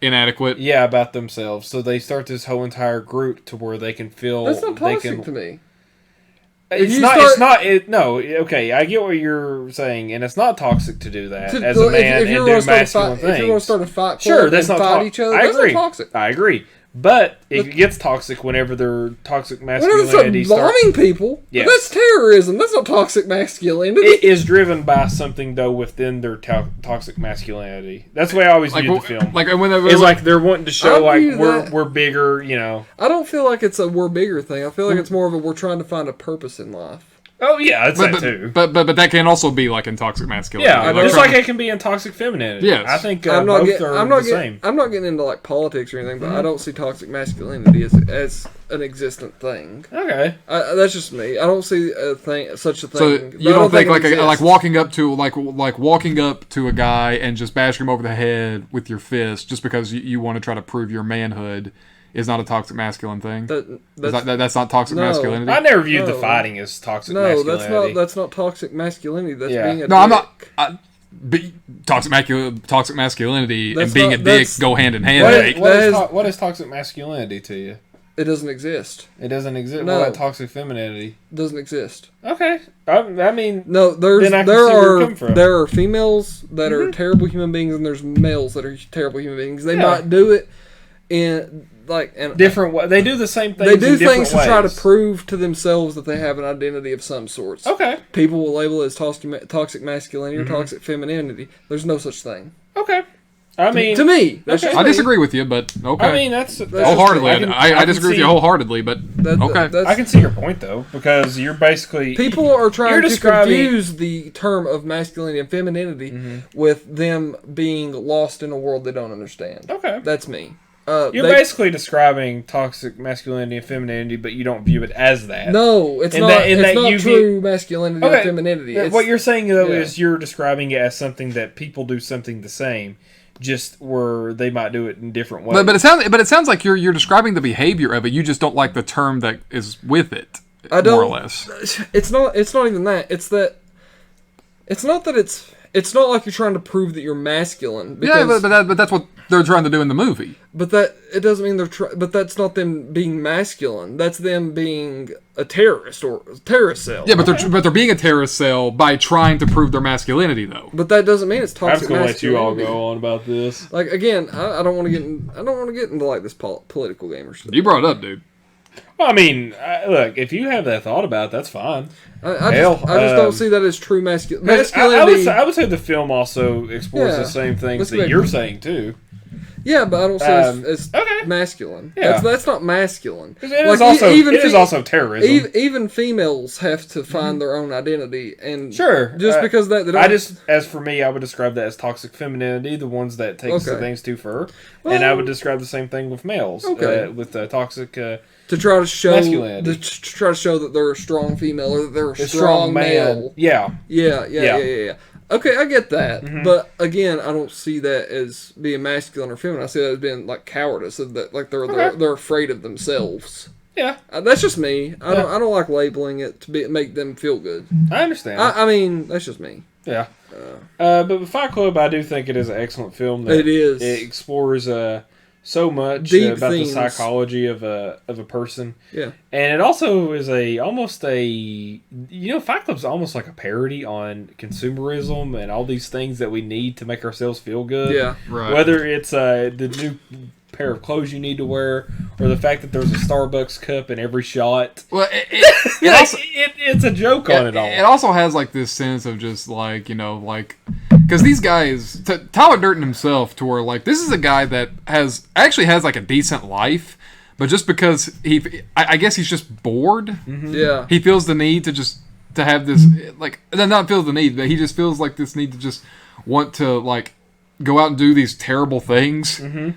Speaker 2: Inadequate.
Speaker 4: about themselves. So they start this whole entire group to where they can feel
Speaker 3: That's not
Speaker 4: they
Speaker 3: toxic
Speaker 4: can.
Speaker 3: to me.
Speaker 4: It's
Speaker 3: you
Speaker 4: not.
Speaker 3: start-
Speaker 4: It's not. No. Okay, I get what you're saying, and it's not toxic to do that as a man
Speaker 3: if
Speaker 4: and
Speaker 3: you're
Speaker 4: do
Speaker 3: gonna start a
Speaker 4: masculine
Speaker 3: fight, if you're going to
Speaker 4: things.
Speaker 3: start a fight,
Speaker 4: Sure,
Speaker 3: club
Speaker 4: that's
Speaker 3: and
Speaker 4: not
Speaker 3: fight
Speaker 4: to-
Speaker 3: each other.
Speaker 4: I
Speaker 3: That's
Speaker 4: agree.
Speaker 3: not toxic.
Speaker 4: I agree. But it gets toxic whenever their toxic
Speaker 3: Whenever
Speaker 4: masculinity
Speaker 3: it's bombing people,
Speaker 4: Yes.
Speaker 3: that's terrorism. That's not toxic masculinity.
Speaker 4: It is driven by something though within their toxic masculinity. That's the way I always
Speaker 2: Like,
Speaker 4: view the film.
Speaker 2: like when
Speaker 4: It's like they're wanting to show
Speaker 3: I
Speaker 4: like
Speaker 3: view that-
Speaker 4: we're bigger, you know.
Speaker 3: I don't feel like it's a we're bigger thing. I feel like it's more of a we're trying to find a purpose in life.
Speaker 4: Oh yeah, that's that too.
Speaker 2: but that can also be like in toxic masculinity.
Speaker 4: Yeah,
Speaker 3: know.
Speaker 4: just like it can be in toxic femininity.
Speaker 2: Yes.
Speaker 4: I think
Speaker 3: I'm not
Speaker 4: both
Speaker 3: getting.
Speaker 4: are
Speaker 3: I'm not
Speaker 4: the
Speaker 3: getting.
Speaker 4: same.
Speaker 3: I'm not getting into like politics or anything, but I don't see toxic masculinity as an existent thing.
Speaker 4: Okay.
Speaker 3: That's just me. I don't see such a thing.
Speaker 2: So
Speaker 3: But
Speaker 2: you
Speaker 3: I
Speaker 2: don't think
Speaker 3: it
Speaker 2: like
Speaker 3: exists.
Speaker 2: walking up to a guy and just bashing him over the head with your fist just because you want to try to prove your manhood is not a toxic masculine thing? That's not toxic
Speaker 3: No.
Speaker 2: masculinity?
Speaker 4: I never viewed the
Speaker 3: No.
Speaker 4: fighting as toxic
Speaker 3: No,
Speaker 4: masculinity.
Speaker 3: that's not toxic masculinity. That's
Speaker 4: Yeah.
Speaker 3: being a
Speaker 2: No, I'm
Speaker 3: dick.
Speaker 2: not. Toxic masculinity
Speaker 3: That's
Speaker 2: and being
Speaker 3: not-
Speaker 2: a dick
Speaker 3: that's-
Speaker 2: go hand in hand.
Speaker 4: What
Speaker 2: Jake.
Speaker 4: is, what,
Speaker 3: That
Speaker 4: is
Speaker 3: is-
Speaker 4: what is toxic masculinity to you?
Speaker 3: It doesn't exist.
Speaker 4: It doesn't exist.
Speaker 3: No.
Speaker 4: What about toxic femininity?
Speaker 3: It doesn't exist.
Speaker 4: Okay. I mean,
Speaker 3: No,
Speaker 4: Then I can see where you're coming from.
Speaker 3: there are females that are terrible human beings, and there's males that are terrible human beings. They
Speaker 4: Yeah.
Speaker 3: might do it in
Speaker 4: different way. They do the same things.
Speaker 3: They do
Speaker 4: in different
Speaker 3: things to try to
Speaker 4: ways.
Speaker 3: prove to themselves that they have an identity of some sorts.
Speaker 4: Okay.
Speaker 3: People will label it as toxic masculinity
Speaker 4: Mm-hmm.
Speaker 3: or toxic femininity. There's no such thing.
Speaker 4: Okay. I mean,
Speaker 3: To me, that's
Speaker 4: okay.
Speaker 3: just
Speaker 2: I
Speaker 3: me.
Speaker 2: disagree with you, but okay.
Speaker 4: I mean that's
Speaker 2: wholeheartedly.
Speaker 4: I can-
Speaker 2: I
Speaker 4: can
Speaker 2: disagree with
Speaker 4: see-
Speaker 2: you wholeheartedly, but okay.
Speaker 3: That's,
Speaker 4: I can see your point though, because you're basically
Speaker 3: people are trying
Speaker 4: you're
Speaker 3: to
Speaker 4: describing-
Speaker 3: confuse the term of masculinity and femininity with them being lost in a world they don't understand.
Speaker 4: Okay.
Speaker 3: That's me.
Speaker 4: You're basically describing toxic masculinity and femininity, but you don't view it as that.
Speaker 3: No, it's
Speaker 4: In
Speaker 3: not.
Speaker 4: that- in
Speaker 3: it's
Speaker 4: that
Speaker 3: not
Speaker 4: you
Speaker 3: true masculinity
Speaker 4: Okay.
Speaker 3: and femininity.
Speaker 4: Yeah,
Speaker 3: It's,
Speaker 4: what you're saying though
Speaker 3: yeah.
Speaker 4: is you're describing it as something that people do something the same, just where they might do it in different ways.
Speaker 2: But it sounds like you're describing the behavior of it. You just don't like the term that is with it.
Speaker 3: I don't.
Speaker 2: More or less.
Speaker 3: It's not. It's not even that. It's that. It's not that it's. It's not like you're trying to prove that you're masculine. Because,
Speaker 2: Yeah, but that's what they're trying to do in the movie.
Speaker 3: But that it doesn't mean they're. But that's not them being masculine. That's them being a terrorist or a terrorist cell.
Speaker 2: Yeah, but they're being a terrorist cell by trying to prove their masculinity, though.
Speaker 3: But that doesn't mean it's
Speaker 4: I'm
Speaker 3: toxic
Speaker 4: just gonna let you all
Speaker 3: masculinity.
Speaker 4: go on about this.
Speaker 3: Like again, I don't want to get. I don't want to get into like this political game or stuff.
Speaker 2: You brought it up, dude.
Speaker 4: Well, I mean, look, if you have that thought about it, that's fine.
Speaker 3: I
Speaker 4: Hell,
Speaker 3: just don't see that as true masculinity.
Speaker 4: I
Speaker 3: Masculinity.
Speaker 4: I would say the film also explores
Speaker 3: Yeah.
Speaker 4: the same things
Speaker 3: Let's
Speaker 4: that
Speaker 3: make-
Speaker 4: you're saying too.
Speaker 3: Yeah, but I don't see it as
Speaker 4: okay.
Speaker 3: masculine.
Speaker 4: Yeah.
Speaker 3: That's not masculine.
Speaker 4: It is also terrorism.
Speaker 3: Even females have to find their own identity, and
Speaker 4: Sure.
Speaker 3: just because that they don't,
Speaker 4: as for me, I would describe that as toxic femininity, the ones that takes the
Speaker 3: Okay.
Speaker 4: things too far, and I would describe the same thing with males,
Speaker 3: Okay.
Speaker 4: with toxic.
Speaker 3: to try to show
Speaker 4: masculinity.
Speaker 3: to try to show that they're a strong female or that they're a
Speaker 4: A
Speaker 3: strong male.
Speaker 4: Yeah.
Speaker 3: Yeah. Okay, I get that,
Speaker 4: Mm-hmm.
Speaker 3: but again, I don't see that as being masculine or feminine. I see that as being like cowardice, of that like they're afraid of themselves.
Speaker 4: Yeah.
Speaker 3: That's just me. I don't like labeling it to make them feel good.
Speaker 4: I understand.
Speaker 3: I mean, that's just me.
Speaker 4: Yeah. But with Fight Club, I do think it is an excellent film. That
Speaker 3: It is.
Speaker 4: It explores so much
Speaker 3: Deep
Speaker 4: about
Speaker 3: themes.
Speaker 4: the psychology of a person.
Speaker 3: Yeah.
Speaker 4: And it also is Fight Club's almost like a parody on consumerism and all these things that we need to make ourselves feel good.
Speaker 2: Yeah. Right.
Speaker 4: Whether it's the new pair of clothes you need to wear, or the fact that there's a Starbucks cup in every shot.
Speaker 2: Well, it's
Speaker 4: a joke on it all.
Speaker 2: It also has like this sense of just like because these guys, Tyler Durden himself, to where like this is a guy that actually has like a decent life, but just because I guess he's just bored.
Speaker 4: Mm-hmm.
Speaker 3: Yeah.
Speaker 2: He feels the need to have this like not feels the need, but he just feels like this need to just want to like go out and do these terrible things.
Speaker 4: Mm-hmm.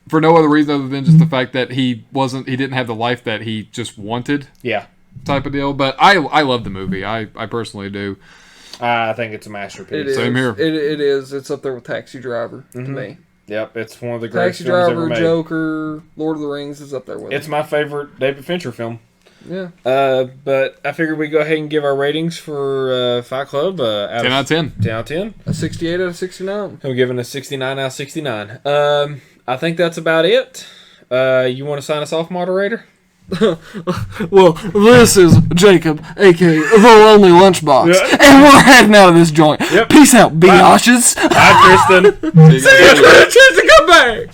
Speaker 2: For no other reason other than just the fact that he didn't have the life that he just wanted.
Speaker 4: Yeah.
Speaker 2: type of deal. But I love the movie. I personally do.
Speaker 4: I think it's a masterpiece.
Speaker 3: It is.
Speaker 2: Same here.
Speaker 3: It is. It's up there with Taxi Driver to me.
Speaker 4: Yep, it's one of the greatest
Speaker 3: Taxi
Speaker 4: films ever
Speaker 3: Driver,
Speaker 4: made.
Speaker 3: Joker, Lord of the Rings is up there with
Speaker 4: It's
Speaker 3: it.
Speaker 4: my favorite David Fincher film.
Speaker 3: Yeah.
Speaker 4: But I figured we'd go ahead and give our ratings for Fight Club.
Speaker 2: 10 out of 10.
Speaker 4: 10 out of 10.
Speaker 3: A 68 out of 69.
Speaker 4: I'm giving a 69 out of 69. I think that's about it. You want to sign us off, moderator?
Speaker 3: Well, this is Jacob, aka the Lonely Lunchbox, and we're heading out of this joint.
Speaker 4: Yep.
Speaker 3: Peace out, biatches.
Speaker 4: Bye, Tristan.
Speaker 2: See you guys later.
Speaker 3: Chance to come back.